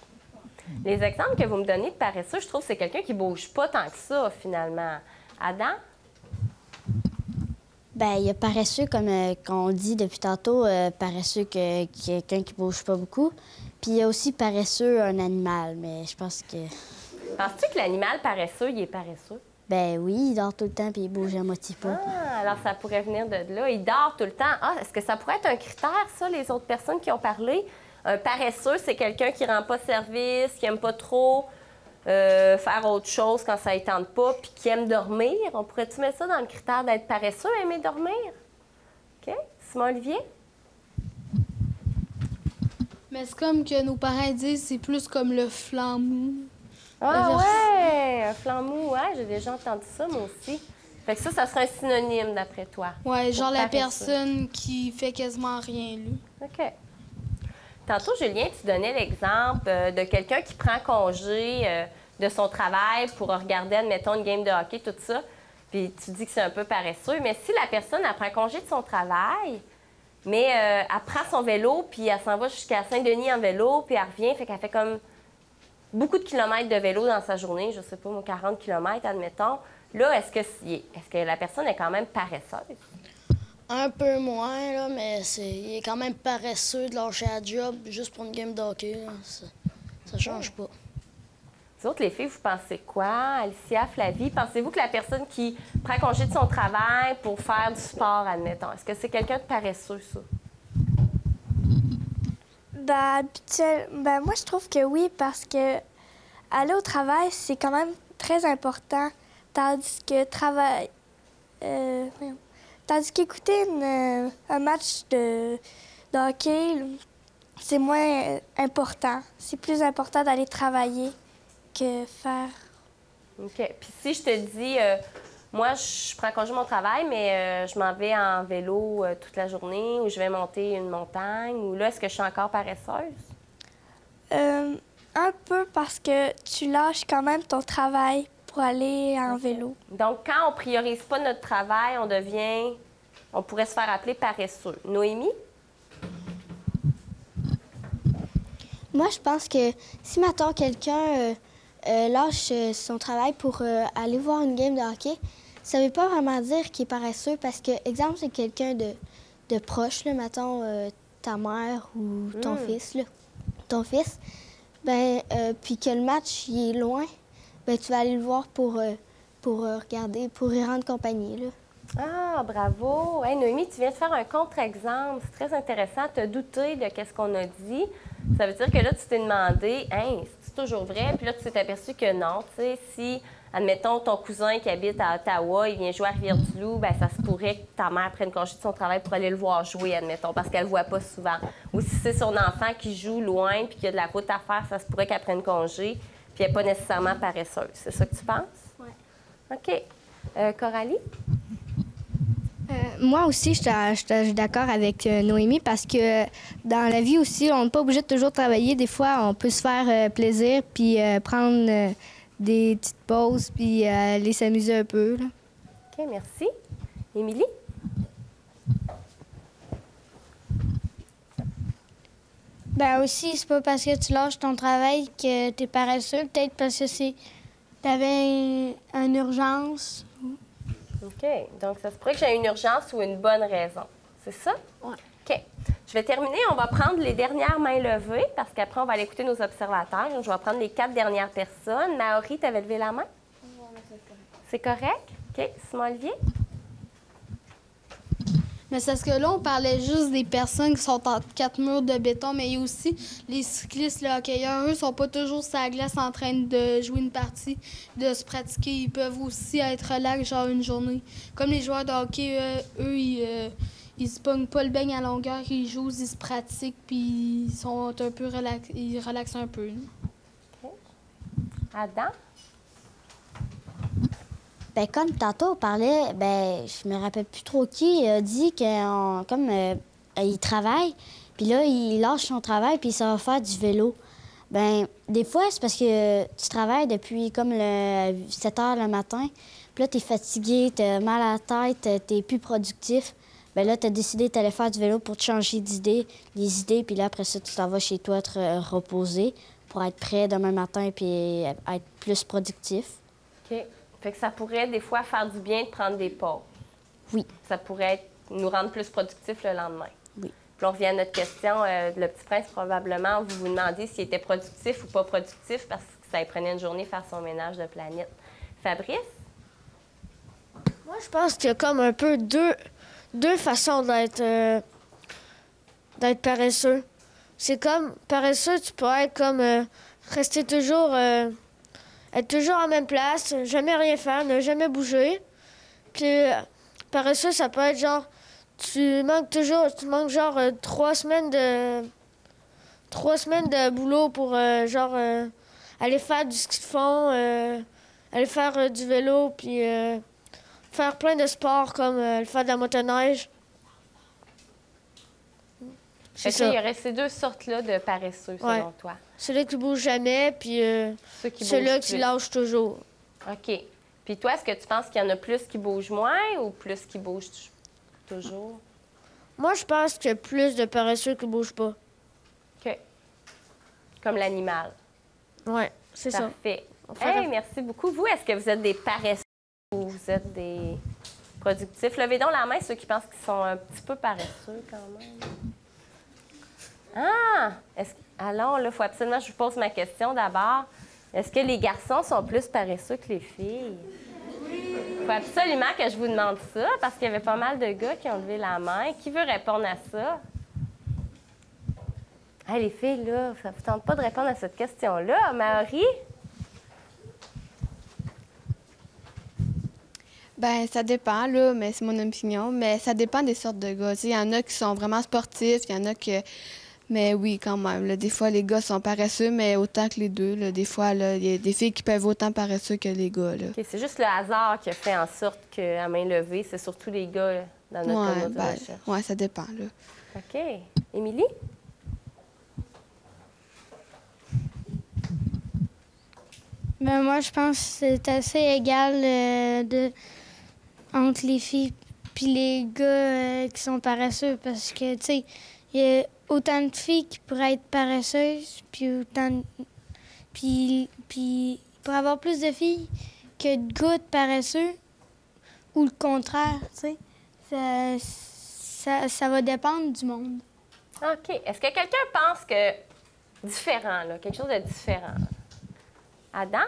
Les exemples que vous me donnez de paresseux, je trouve que c'est quelqu'un qui bouge pas tant que ça, finalement. Adam? Bien, il y a paresseux, comme on dit depuis tantôt, paresseux quelqu'un qui bouge pas beaucoup. Puis il y a aussi paresseux, un animal, mais je pense que... Penses-tu que l'animal paresseux, il est paresseux? Ben oui, il dort tout le temps puis il bouge à moitié pas. Ah, alors ça pourrait venir de là. Il dort tout le temps. Ah, est-ce que ça pourrait être un critère, ça, les autres personnes qui ont parlé? Un paresseux, c'est quelqu'un qui rend pas service, qui aime pas trop faire autre chose quand ça ne tente pas, puis qui aime dormir. On pourrait-tu mettre ça dans le critère d'être paresseux, aimer dormir? OK. Simon-Olivier? Mais c'est comme que nos parents disent, c'est plus comme le flanc mou. Ah ouais! Un flanc mou, ouais, j'ai déjà entendu ça, moi aussi. Fait que ça serait un synonyme, d'après toi. Ouais, genre la paresseux. personne qui fait quasiment rien, lui. OK. Tantôt, Julien, tu donnais l'exemple de quelqu'un qui prend congé de son travail pour regarder, admettons, une game de hockey, tout ça. Puis tu dis que c'est un peu paresseux. Mais si la personne, elle prend congé de son travail, mais elle prend son vélo, puis elle s'en va jusqu'à Saint-Denis en vélo, puis elle revient, fait qu'elle fait comme beaucoup de kilomètres de vélo dans sa journée, je sais pas, 40 kilomètres, admettons. Là, est-ce que la personne est quand même paresseuse? Un peu moins, là, mais il est quand même paresseux de lâcher la job juste pour une game de hockey. Là. Ça change pas. Vous autres, les filles, vous pensez quoi? Alicia, Flavie, pensez-vous que la personne qui prend congé de son travail pour faire du sport, admettons, est-ce que c'est quelqu'un de paresseux, ça? Ben, moi, je trouve que oui, parce que aller au travail, c'est quand même très important. Tandis que Tandis qu'écouter un match de hockey, c'est moins important. C'est plus important d'aller travailler que faire. OK. Puis si je te dis, moi, je prends congé de mon travail, mais je m'en vais en vélo toute la journée ou je vais monter une montagne, ou là, est-ce que je suis encore paresseuse? Un peu parce que tu lâches quand même ton travail pour aller en vélo. Donc, quand on priorise pas notre travail, on pourrait se faire appeler paresseux. Noémie? Moi, je pense que si, maintenant quelqu'un lâche son travail pour aller voir une game de hockey, ça veut pas vraiment dire qu'il est paresseux parce que, exemple, c'est quelqu'un de proche, là, mettons ta mère ou ton fils, là. Ton fils, puis que le match il est loin, tu vas aller le voir pour regarder, pour y rendre compagnie, là. Ah, bravo! Hey, Noémie, tu viens de faire un contre-exemple. C'est très intéressant. Tu as douté de ce qu'on a dit. Ça veut dire que là, tu t'es demandé, hein, c'est toujours vrai? Puis là, tu t'es aperçu que non. Tu sais, si, admettons, ton cousin qui habite à Ottawa, il vient jouer à Rivière-du-Loup, bien, ça se pourrait que ta mère prenne congé de son travail pour aller le voir jouer, admettons, parce qu'elle ne le voit pas souvent. Ou si c'est son enfant qui joue loin puis qu'il y a de la route à faire, ça se pourrait qu'elle prenne congé puis elle n'est pas nécessairement paresseuse. C'est ça que tu penses? Oui. OK. Coralie? Moi aussi, je suis d'accord avec Noémie parce que dans la vie aussi, on n'est pas obligé de toujours travailler. Des fois, on peut se faire plaisir puis prendre des petites pauses puis aller s'amuser un peu, là. OK, merci. Émilie? Ben aussi, c'est pas parce que tu lâches ton travail que t'es paresseux. Peut-être parce que t'avais une urgence. OK. Donc, ça se pourrait que j'ai une urgence ou une bonne raison. C'est ça? Oui. OK. Je vais terminer. On va prendre les dernières mains levées parce qu'après, on va aller écouter nos observateurs. Donc, je vais prendre les 4 dernières personnes. Maori, tu avais levé la main? C'est correct? OK. Simon-Olivier? Mais c'est parce que là, on parlait juste des personnes qui sont entre 4 murs de béton, mais il y a aussi les cyclistes, les hockeyeurs. Eux sont pas toujours sur la glace en train de jouer une partie, de se pratiquer. Ils peuvent aussi être relax, genre une journée. Comme les joueurs de hockey, eux, ils se pognent pas le beigne à longueur, ils jouent, ils se pratiquent, puis ils sont un peu ils relaxent un peu. OK. Adam? Ben, comme tantôt, on parlait, je me rappelle plus trop qui a dit qu'il travaille, puis là, il lâche son travail, puis ça va faire du vélo. Ben, des fois, c'est parce que tu travailles depuis comme 7 heures le matin, puis là, t'es fatigué, t'as mal à la tête, t'es plus productif. Ben là, t'as décidé d'aller faire du vélo pour te changer les idées, puis là, après ça, tu t'en vas chez toi te reposer pour être prêt demain matin, puis être plus productif. OK. Fait que ça pourrait, des fois, faire du bien de prendre des pauses. Oui. Ça pourrait nous rendre plus productifs le lendemain. Oui. Puis on revient à notre question. Le Petit Prince, probablement, vous vous demandez s'il était productif ou pas productif parce que ça lui prenait une journée faire son ménage de planète. Fabrice? Moi, je pense qu'il y a comme un peu deux façons d'être paresseux. C'est comme paresseux, tu peux être comme rester toujours... être toujours en même place, jamais rien faire, ne jamais bouger. Puis paresseux, ça peut être genre, tu manques genre 3 semaines de boulot pour aller faire du ski de fond, aller faire du vélo, puis faire plein de sports comme faire de la motoneige. C'est ça. Il y aurait ces 2 sortes-là de paresseux, selon toi. Celui qui bouge jamais, puis celui qui lâche toujours. OK. Puis toi, est-ce que tu penses qu'il y en a plus qui bougent moins ou plus qui bougent toujours? Moi, je pense qu'il y a plus de paresseux qui bougent pas. OK. Comme l'animal. Oui, c'est ça. Parfait. Hey, merci beaucoup. Vous, est-ce que vous êtes des paresseux ou vous êtes des productifs? Levez donc la main, ceux qui pensent qu'ils sont un petit peu paresseux quand même. Ah! Allons, là, il faut absolument que je vous pose ma question d'abord. Est-ce que les garçons sont plus paresseux que les filles? Il faut absolument que je vous demande ça, parce qu'il y avait pas mal de gars qui ont levé la main. Qui veut répondre à ça? Hey, les filles, là, ça ne vous tente pas de répondre à cette question-là. Marie? Ben ça dépend, là, mais c'est mon opinion. Mais ça dépend des sortes de gars. Il y en a qui sont vraiment sportifs, il y en a que Mais oui, quand même. Là, des fois, les gars sont paresseux, mais autant que les deux. Là, des fois, il y a des filles qui peuvent être autant paresseux que les gars. Là. Okay, c'est juste le hasard qui a fait en sorte qu'à main levée, c'est surtout les gars dans notre communauté de recherche. Oui, ça dépend. Là. OK. Émilie? Ben moi, je pense que c'est assez égal entre les filles puis les gars qui sont paresseux parce que, tu sais, il y a autant de filles qui pourraient être paresseuses puis Puis il pourrait y avoir plus de filles que de gars de paresseux ou le contraire, tu sais. Ça va dépendre du monde. OK. Est-ce que quelqu'un pense que différent, là, quelque chose de différent? Adam?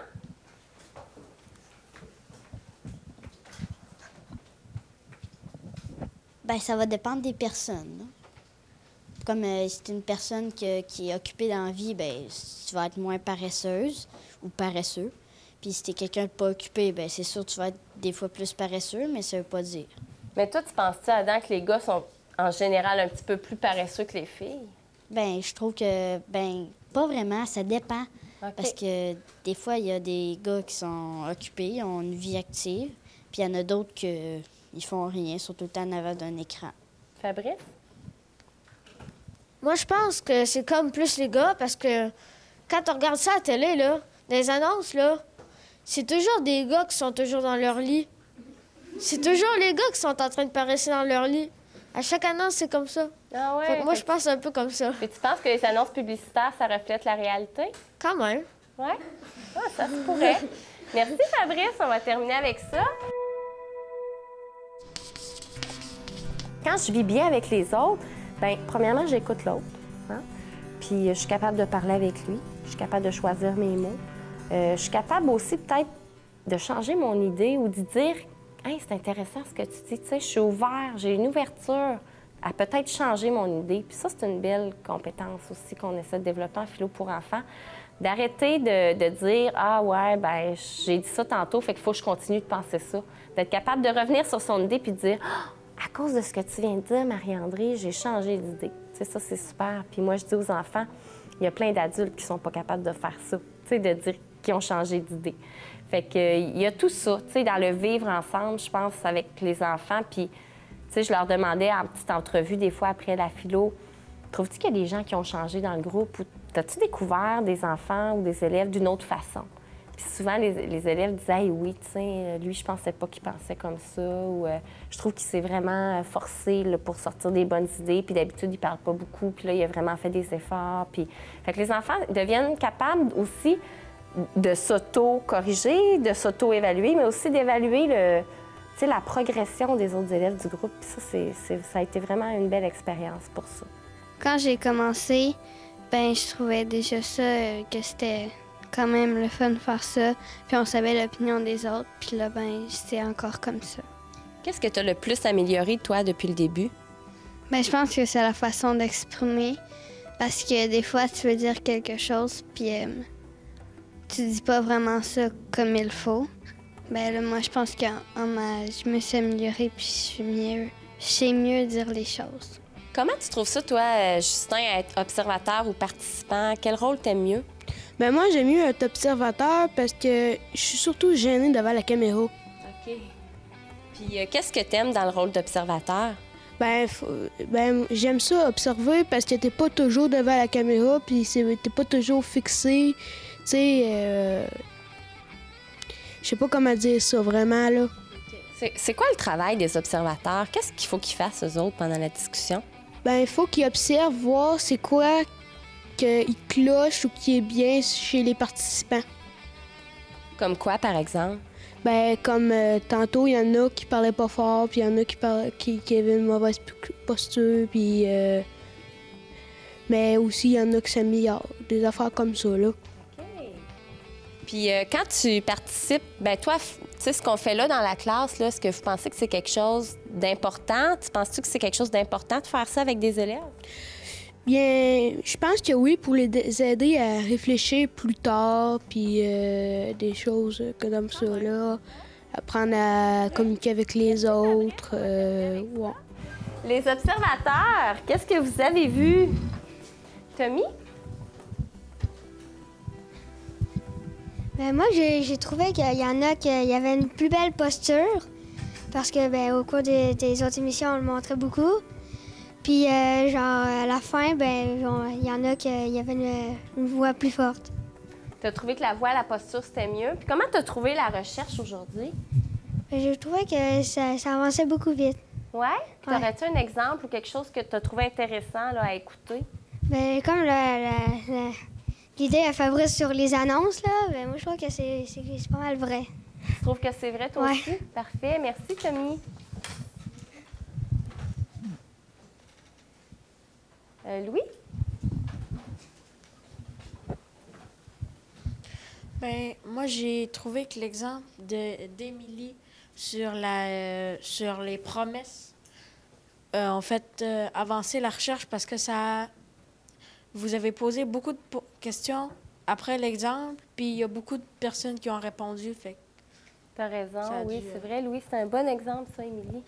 Bien, ça va dépendre des personnes. Là. Comme si tu es une personne qui est occupée dans la vie, bien, tu vas être moins paresseuse ou paresseux. Puis si tu es quelqu'un de pas occupé, bien, c'est sûr que tu vas être des fois plus paresseux, mais ça veut pas dire. Mais toi, tu penses-tu, Adam, que les gars sont en général un petit peu plus paresseux que les filles? Bien, je trouve que, bien, pas vraiment, ça dépend. Okay. Parce que des fois, il y a des gars qui sont occupés, ils ont une vie active, puis il y en a d'autres qui font rien, sont tout le temps en avant d'un écran. Fabrice? Moi, je pense que c'est comme plus les gars, parce que quand on regarde ça à la télé, là, dans les annonces, là, c'est toujours des gars qui sont toujours dans leur lit. C'est toujours les gars qui sont en train de paresser dans leur lit. À chaque annonce, c'est comme ça. Ah ouais? Fait que moi, je pense un peu comme ça. Et tu penses que les annonces publicitaires, ça reflète la réalité? Quand même. Oui? Ah, ça se pourrait. Merci, Fabrice. On va terminer avec ça. Quand je vis bien avec les autres, bien, premièrement, j'écoute l'autre. Hein? Puis je suis capable de parler avec lui. Je suis capable de choisir mes mots. Je suis capable aussi, peut-être, de changer mon idée ou de dire « Hey, c'est intéressant ce que tu dis. » Tu sais, je suis ouvert, j'ai une ouverture à peut-être changer mon idée. Puis ça, c'est une belle compétence aussi qu'on essaie de développer en philo pour enfants. D'arrêter de dire « Ah ouais, ben j'ai dit ça tantôt, fait qu'il faut que je continue de penser ça. » D'être capable de revenir sur son idée puis de dire « À cause de ce que tu viens de dire, Marie-André, j'ai changé d'idée. » Tu sais, ça, c'est super. Puis moi, je dis aux enfants, il y a plein d'adultes qui sont pas capables de faire ça. Tu sais, de dire qu'ils ont changé d'idée. Fait que il y a tout ça, tu sais, dans le vivre ensemble, je pense, avec les enfants. Puis, tu sais, je leur demandais en petite entrevue, des fois, après la philo, trouves-tu qu'il y a des gens qui ont changé dans le groupe? Ou as-tu découvert des enfants ou des élèves d'une autre façon? Puis souvent, les élèves disaient hey, « oui, tu sais, lui, je pensais pas qu'il pensait comme ça. » Ou je trouve qu'il s'est vraiment forcé là, pour sortir des bonnes idées. Puis d'habitude, il parle pas beaucoup. Puis là, il a vraiment fait des efforts. Puis... Fait que les enfants deviennent capables aussi de s'auto-corriger, de s'auto-évaluer, mais aussi d'évaluer la progression des autres élèves du groupe. Puis ça, ça a été vraiment une belle expérience pour ça. Quand j'ai commencé, ben je trouvais déjà ça que c'était quand même le fun de faire ça. Puis on savait l'opinion des autres. Puis là, ben c'est encore comme ça. Qu'est-ce que tu as le plus amélioré, toi, depuis le début? Ben je pense que c'est la façon d'exprimer. Parce que des fois, tu veux dire quelque chose, puis tu dis pas vraiment ça comme il faut. Ben là, moi, je pense que je me suis améliorée, puis je sais mieux dire les choses. Comment tu trouves ça, toi, Justin, être observateur ou participant? Quel rôle t'aimes mieux? Ben moi, j'aime mieux être observateur parce que je suis surtout gênée devant la caméra. OK. Puis qu'est-ce que t'aimes dans le rôle d'observateur? Ben, j'aime ça observer parce que t'es pas toujours devant la caméra, puis t'es pas toujours fixé. Tu sais, je sais pas comment dire ça vraiment, là. C'est quoi le travail des observateurs? Qu'est-ce qu'il faut qu'ils fassent, eux autres, pendant la discussion? Ben, il faut qu'ils observent, voir c'est quoi qu'il cloche ou qui est bien chez les participants. Comme quoi, par exemple? Ben, comme tantôt, il y en a qui parlaient pas fort, puis il y en a qui avaient une mauvaise posture, puis... mais aussi, il y en a qui s'améliorent, des affaires comme ça, là. OK. Puis quand tu participes, ben toi, tu sais, ce qu'on fait là dans la classe, là, est-ce que vous pensez que c'est quelque chose d'important? Tu penses-tu que c'est quelque chose d'important de faire ça avec des élèves? Bien, je pense que oui, pour les aider à réfléchir plus tard, puis des choses comme ça, là. Apprendre à communiquer avec les autres, ouais. Les observateurs, qu'est-ce que vous avez vu? Tommy? Ben, moi, j'ai trouvé qu'il y en a qui avaient une plus belle posture parce que ben, au cours des autres émissions, on le montrait beaucoup. Puis, genre, à la fin, ben, il y en a qui avaient une voix plus forte. Tu as trouvé que la voix, la posture, c'était mieux. Puis comment tu as trouvé la recherche aujourd'hui? Ben, j'ai trouvé que ça avançait beaucoup vite. Ouais? Puis t'aurais-tu un exemple ou quelque chose que tu as trouvé intéressant là, à écouter? Ben, comme l'idée à Fabrice sur les annonces, là, ben, moi, je trouve que c'est pas mal vrai. Tu trouves que c'est vrai, toi aussi? Parfait. Merci, Tommy. Louis? Ben, moi, j'ai trouvé que l'exemple d'Émilie sur les promesses en fait avancer la recherche parce que vous avez posé beaucoup de questions après l'exemple, puis il y a beaucoup de personnes qui ont répondu. Fait tu as raison, oui, c'est vrai, Louis, c'est un bon exemple, ça, Émilie.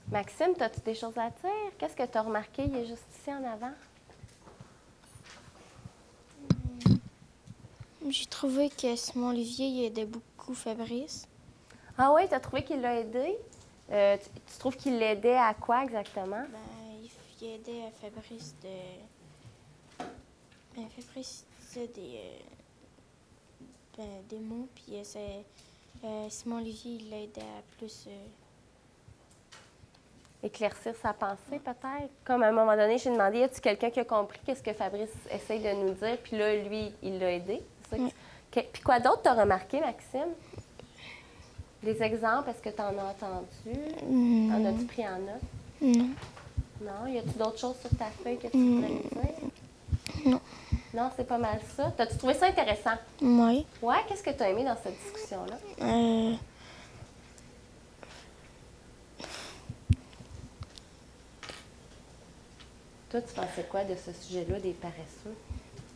Maxime, as-tu des choses à dire? Qu'est-ce que tu as remarqué? Il est juste ici en avant. J'ai trouvé que Simon Olivier il aidait beaucoup Fabrice. Ah oui, tu as trouvé qu'il l'a aidé? Tu trouves qu'il l'aidait à quoi exactement? Ben, il aidait Fabrice Fabrice disait des mots, puis Simon Olivier il l'aidait à plus... Éclaircir sa pensée, peut-être? Comme à un moment donné, j'ai demandé, y a-t-il quelqu'un qui a compris qu'est-ce que Fabrice essaye de nous dire? Puis là, lui, il l'a aidé. C'est ça Puis quoi d'autre t'as remarqué, Maxime? Des exemples, est-ce que tu en as entendu? En as-tu pris en note? Non. Non? Y a-t-il d'autres choses sur ta feuille que tu voudrais nous dire? Non. Non, c'est pas mal ça. T'as-tu trouvé ça intéressant? Oui. Ouais, qu'est-ce que tu as aimé dans cette discussion-là? Toi, tu pensais quoi de ce sujet-là, des paresseux?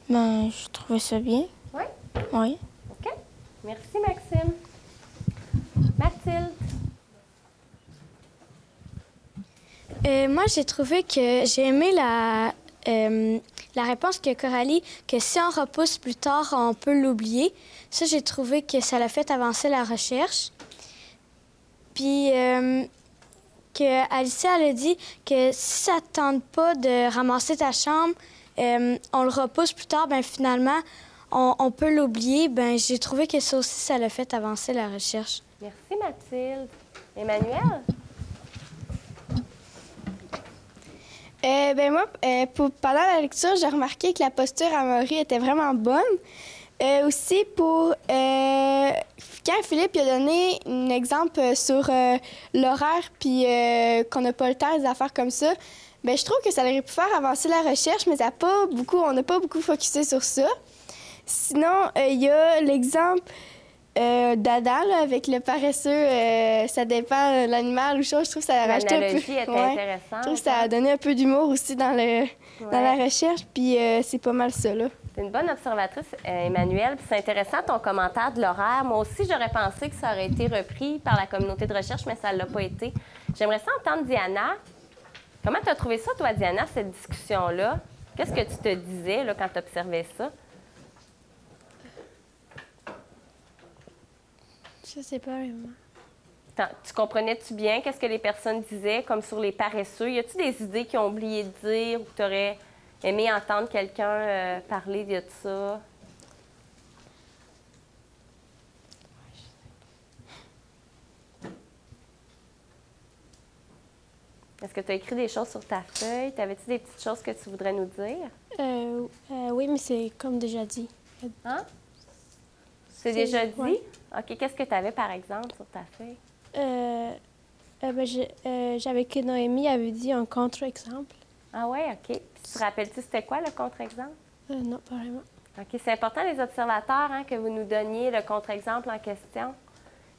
Ben, je trouvais ça bien. Oui? Oui. OK. Merci, Maxime. Mathilde? Moi, j'ai trouvé que j'ai aimé la réponse que Coralie, que si on repousse plus tard, on peut l'oublier. Ça, j'ai trouvé que ça l'a fait avancer la recherche. Puis, que Alicia, elle a dit que si ça ne te tente pas de ramasser ta chambre, on le repousse plus tard, ben finalement, on peut l'oublier. Ben j'ai trouvé que ça aussi, ça l'a fait avancer la recherche. Merci, Mathilde. Emmanuel? Ben moi, pendant la lecture, j'ai remarqué que la posture à Maury était vraiment bonne. Aussi, quand Philippe a donné un exemple sur l'horaire puis qu'on n'a pas le temps, des affaires comme ça, ben je trouve que ça aurait pu faire avancer la recherche, mais on n'a pas beaucoup focusé sur ça. Sinon, il y a l'exemple d'Adam là, avec le paresseux, ça dépend de l'animal ou chose. Je trouve que ça a rajouté un peu. L'analogie était intéressante. Je trouve que ça a donné un peu d'humour aussi dans la recherche, puis c'est pas mal ça, là. C'est une bonne observatrice, Emmanuel. Puis c'est intéressant ton commentaire de l'horaire. Moi aussi, j'aurais pensé que ça aurait été repris par la communauté de recherche, mais ça ne l'a pas été. J'aimerais ça entendre Diana. Comment tu as trouvé ça, toi, Diana, cette discussion-là? Qu'est-ce que tu te disais là, quand tu observais ça? Je sais pas vraiment. Tu comprenais-tu bien qu'est-ce que les personnes disaient, comme sur les paresseux? Y a-tu des idées qu'ils ont oublié de dire ou que tu aurais aimé entendre quelqu'un parler de ça? Est-ce que tu as écrit des choses sur ta feuille? T'avais-tu des petites choses que tu voudrais nous dire? Oui, mais c'est comme déjà dit. Hein? C'est déjà dit? Ouais. OK. Qu'est-ce que tu avais, par exemple, sur ta feuille? J'avais que Noémie avait dit un contre-exemple. Ah oui, OK. Puis tu te rappelles-tu c'était quoi, le contre-exemple? Non, pas vraiment. OK. C'est important, les observateurs, hein, que vous nous donniez le contre-exemple en question.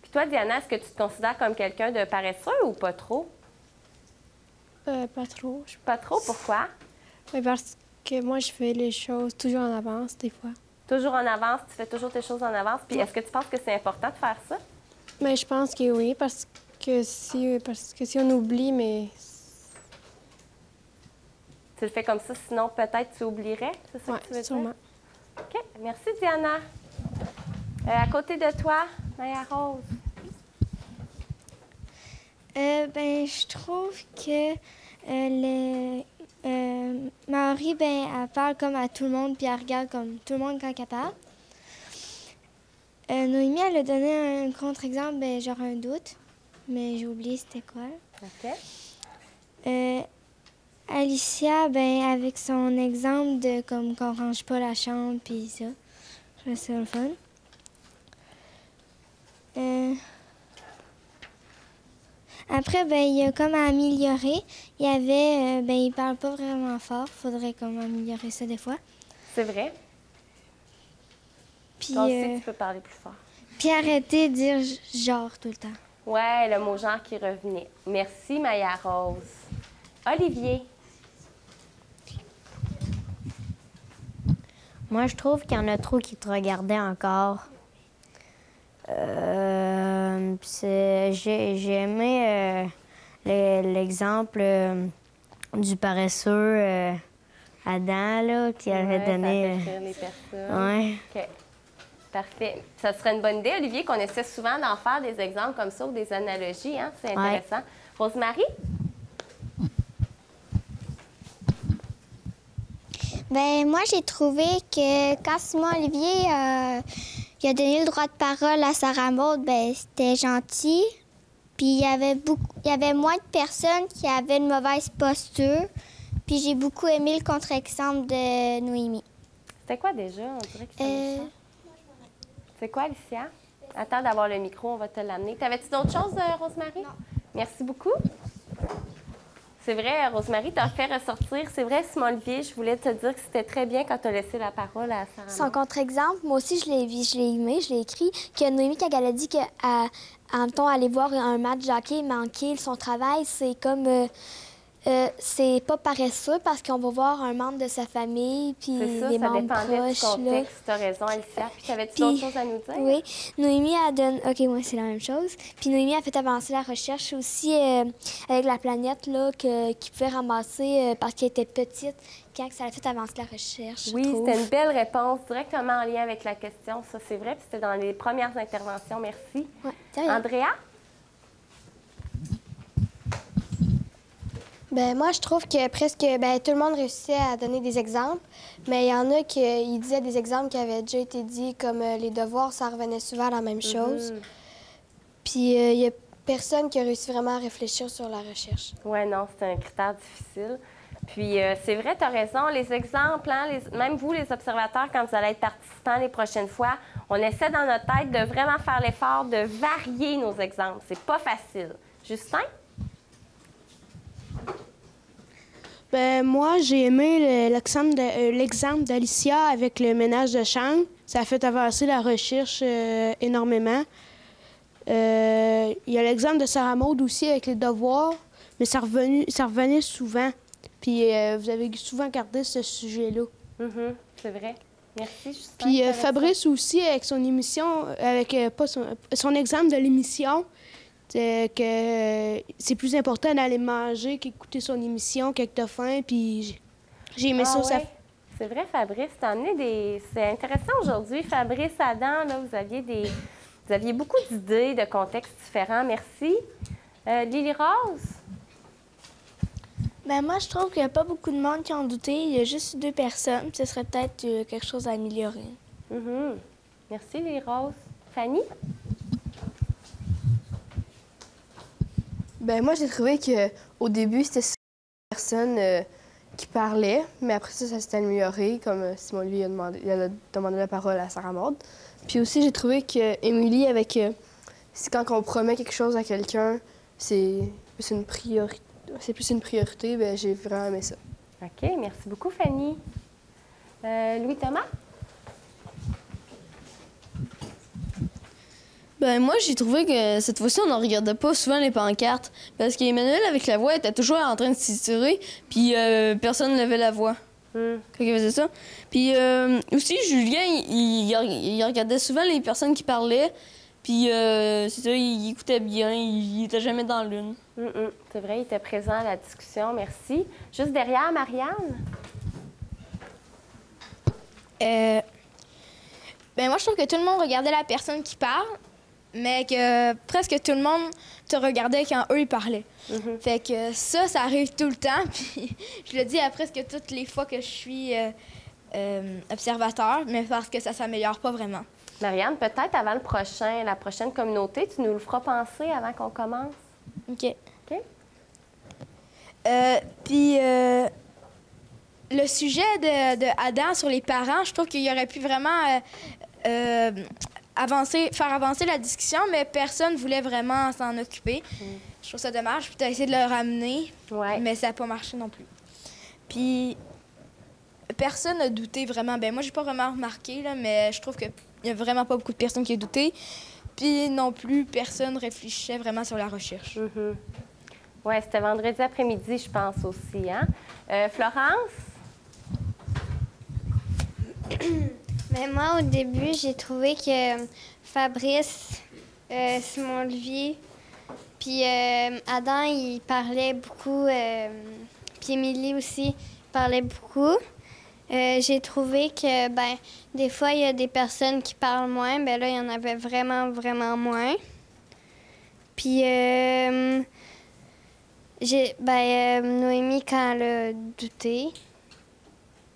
Puis toi, Diana, est-ce que tu te considères comme quelqu'un de paresseux ou pas trop? Pas trop. Pas trop? Pourquoi? Oui, parce que moi, je fais les choses toujours en avance, des fois. Toujours en avance? Tu fais toujours tes choses en avance? Puis est-ce que tu penses que c'est important de faire ça? Mais je pense que oui, parce que si on oublie, mais... Tu le fais comme ça, sinon peut-être tu oublierais, c'est ça que tu veux sûrement. dire? OK. Merci, Diana. À côté de toi, Maya Rose. Je trouve que Maori, elle parle comme à tout le monde, puis elle regarde comme tout le monde quand elle parle. Noémie, elle a donné un contre-exemple, genre un doute, mais j'ai oublié c'était quoi. OK. Alicia, avec son exemple de comme qu'on range pas la chambre, puis ça, je trouve ça le fun. Après, il y a comme à améliorer. Il y avait, il parle pas vraiment fort. Faudrait comme améliorer ça des fois. C'est vrai. Puis, Toi aussi, tu peux parler plus fort. Puis arrêter de dire genre tout le temps. Ouais, le mot genre qui revenait. Merci, Maya Rose. Olivier. Moi, je trouve qu'il y en a trop qui te regardaient encore. J'ai aimé l'exemple du paresseux Adam, là, qui avait donné... Ça fait rire les personnes. Ouais. OK. Parfait. Ça serait une bonne idée, Olivier, qu'on essaie souvent d'en faire des exemples comme ça ou des analogies. Hein? C'est intéressant. Ouais. Rosemary? Moi, j'ai trouvé que quand Simon Olivier il a donné le droit de parole à Sarah Maud, c'était gentil. Puis il y avait moins de personnes qui avaient une mauvaise posture. Puis j'ai beaucoup aimé le contre-exemple de Noémie. C'était quoi déjà? On dirait que c'est C'est quoi, Alicia? Attends d'avoir le micro, on va te l'amener. T'avais-tu d'autres choses, Rosemary? Non. Merci beaucoup. C'est vrai, Rosemary, tu as fait ressortir. C'est vrai, Simon Olivier, je voulais te dire que c'était très bien quand tu as laissé la parole à Sarah. Son contre-exemple, moi aussi, je l'ai aimé, je l'ai écrit, que Noémie, quand elle a dit qu'en même temps, aller voir un match de hockey, manquer son travail, c'est comme... c'est pas paresseux parce qu'on va voir un membre de sa famille, puis des membres proches. Ça dépendait du contexte. Tu as raison, Alicia. Puis, t'avais-tu d'autres choses à nous dire? Oui. Noémie a donné... OK, moi, c'est la même chose. Puis Noémie a fait avancer la recherche aussi avec la planète, là, qui pouvait ramasser parce qu'elle était petite, quand ça a fait avancer la recherche. Oui, c'était une belle réponse, directement en lien avec la question. Ça, c'est vrai. Puis c'était dans les premières interventions. Merci. Ouais, Andrea? Moi, je trouve que presque tout le monde réussissait à donner des exemples, mais il y en a qui disaient des exemples qui avaient déjà été dits, comme les devoirs, ça revenait souvent à la même chose. Puis il y a personne qui a réussi vraiment à réfléchir sur la recherche. Oui, non, c'est un critère difficile. Puis c'est vrai, tu as raison, les exemples, hein, même vous, les observateurs, quand vous allez être participants les prochaines fois, on essaie dans notre tête de vraiment faire l'effort de varier nos exemples. C'est pas facile. Justin? Moi, j'ai aimé l'exemple d'Alicia avec le ménage de chambre. Ça a fait avancer la recherche énormément. Il y a l'exemple de Sarah Maud aussi avec les devoirs, mais ça revenait souvent. Puis vous avez souvent gardé ce sujet-là. C'est vrai. Merci, Justin. Puis Fabrice aussi avec son émission, avec son exemple de l'émission, que c'est plus important d'aller manger qu'écouter son émission quand t'as faim, puis j'ai aimé ça. Ouais. C'est vrai, Fabrice, t'as amené des... C'est intéressant aujourd'hui. Fabrice, Adam, là, vous aviez beaucoup d'idées, de contextes différents. Merci. Lily Rose? Moi, je trouve qu'il n'y a pas beaucoup de monde qui ont douté. Il y a juste 2 personnes. Ce serait peut-être quelque chose à améliorer. Merci, Lily Rose. Fanny? Moi, j'ai trouvé qu'au début, c'était 6 personnes qui parlaient, mais après ça s'est amélioré, comme Simon lui a demandé la parole à Sarah Maud. Puis aussi, j'ai trouvé qu'Émilie, avec quand on promet quelque chose à quelqu'un, c'est plus une priorité. J'ai vraiment aimé ça. OK, merci beaucoup, Fanny. Louis-Thomas? Moi, j'ai trouvé que cette fois-ci, on n'en regardait pas souvent les pancartes. Parce qu'Emmanuel, avec la voix, était toujours en train de s'étirer, puis personne ne levait la voix quand il faisait ça. Puis aussi, Julien, il regardait souvent les personnes qui parlaient, Puis c'est ça, il écoutait bien, il était jamais dans l'une. C'est vrai, il était présent à la discussion, merci. Juste derrière, Marianne? Ben moi, je trouve que tout le monde regardait la personne qui parle, mais que presque tout le monde te regardait quand eux, ils parlaient. Fait que ça arrive tout le temps, puis je le dis à presque toutes les fois que je suis observateur, mais parce que ça s'améliore pas vraiment. Marianne, peut-être avant la prochaine communauté, tu nous le feras penser avant qu'on commence? OK. OK. Puis le sujet de Adam sur les parents, je trouve qu'il aurait pu vraiment faire avancer la discussion, mais personne ne voulait vraiment s'en occuper. Je trouve ça dommage. Puis tu as essayé de le ramener, mais ça n'a pas marché non plus. Puis personne n'a douté vraiment. Ben moi, j'ai pas vraiment remarqué, là, mais je trouve qu'il n'y a vraiment pas beaucoup de personnes qui ont douté. Puis non plus, personne réfléchissait vraiment sur la recherche. Oui, c'était vendredi après-midi, je pense aussi. Hein? Florence? Mais moi, au début, j'ai trouvé que Fabrice, Simon-Olivier, puis Adam, il parlait beaucoup, puis Émilie aussi parlait beaucoup. J'ai trouvé que, des fois, il y a des personnes qui parlent moins. Ben là, il y en avait vraiment, vraiment moins. Puis, Noémie, quand elle a douté,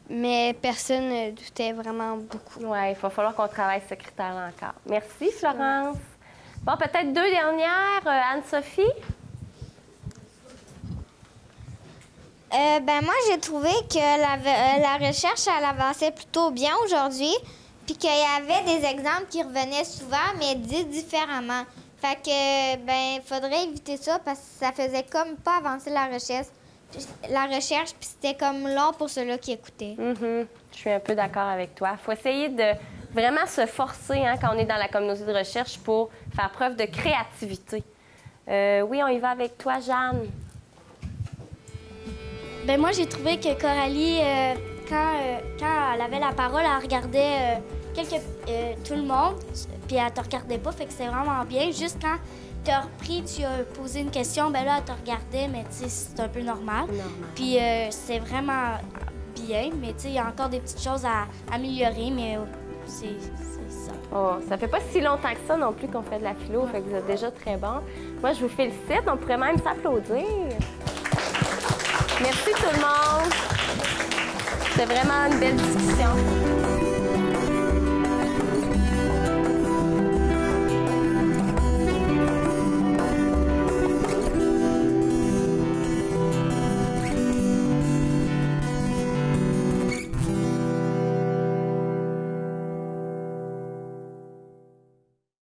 mais personne ne doutait vraiment beaucoup. Oui, il va falloir qu'on travaille ce critère-là encore. Merci, Florence. Bon, peut-être deux dernières. Anne-Sophie? Moi, j'ai trouvé que la recherche, elle avançait plutôt bien aujourd'hui, puis qu'il y avait des exemples qui revenaient souvent, mais dits différemment. Fait que, faudrait éviter ça parce que ça faisait comme pas avancer la recherche, puis c'était comme long pour ceux-là qui écoutaient. Je suis un peu d'accord avec toi. Il faut essayer de vraiment se forcer quand on est dans la communauté de recherche pour faire preuve de créativité. Oui, on y va avec toi, Jeanne. Ben moi, j'ai trouvé que Coralie, quand elle avait la parole, elle regardait tout le monde, puis elle te regardait pas, fait que c'était vraiment bien. Juste quand tu as repris, tu as posé une question, ben là, elle te regardait, mais tu sais, c'est un peu normal. Puis c'est vraiment bien, mais tu sais, il y a encore des petites choses à améliorer, mais c'est ça. Oh, ça fait pas si longtemps que ça non plus qu'on fait de la philo, fait que vous êtes déjà très bon. Moi, je vous félicite, on pourrait même s'applaudir. Merci tout le monde. C'était vraiment une belle discussion.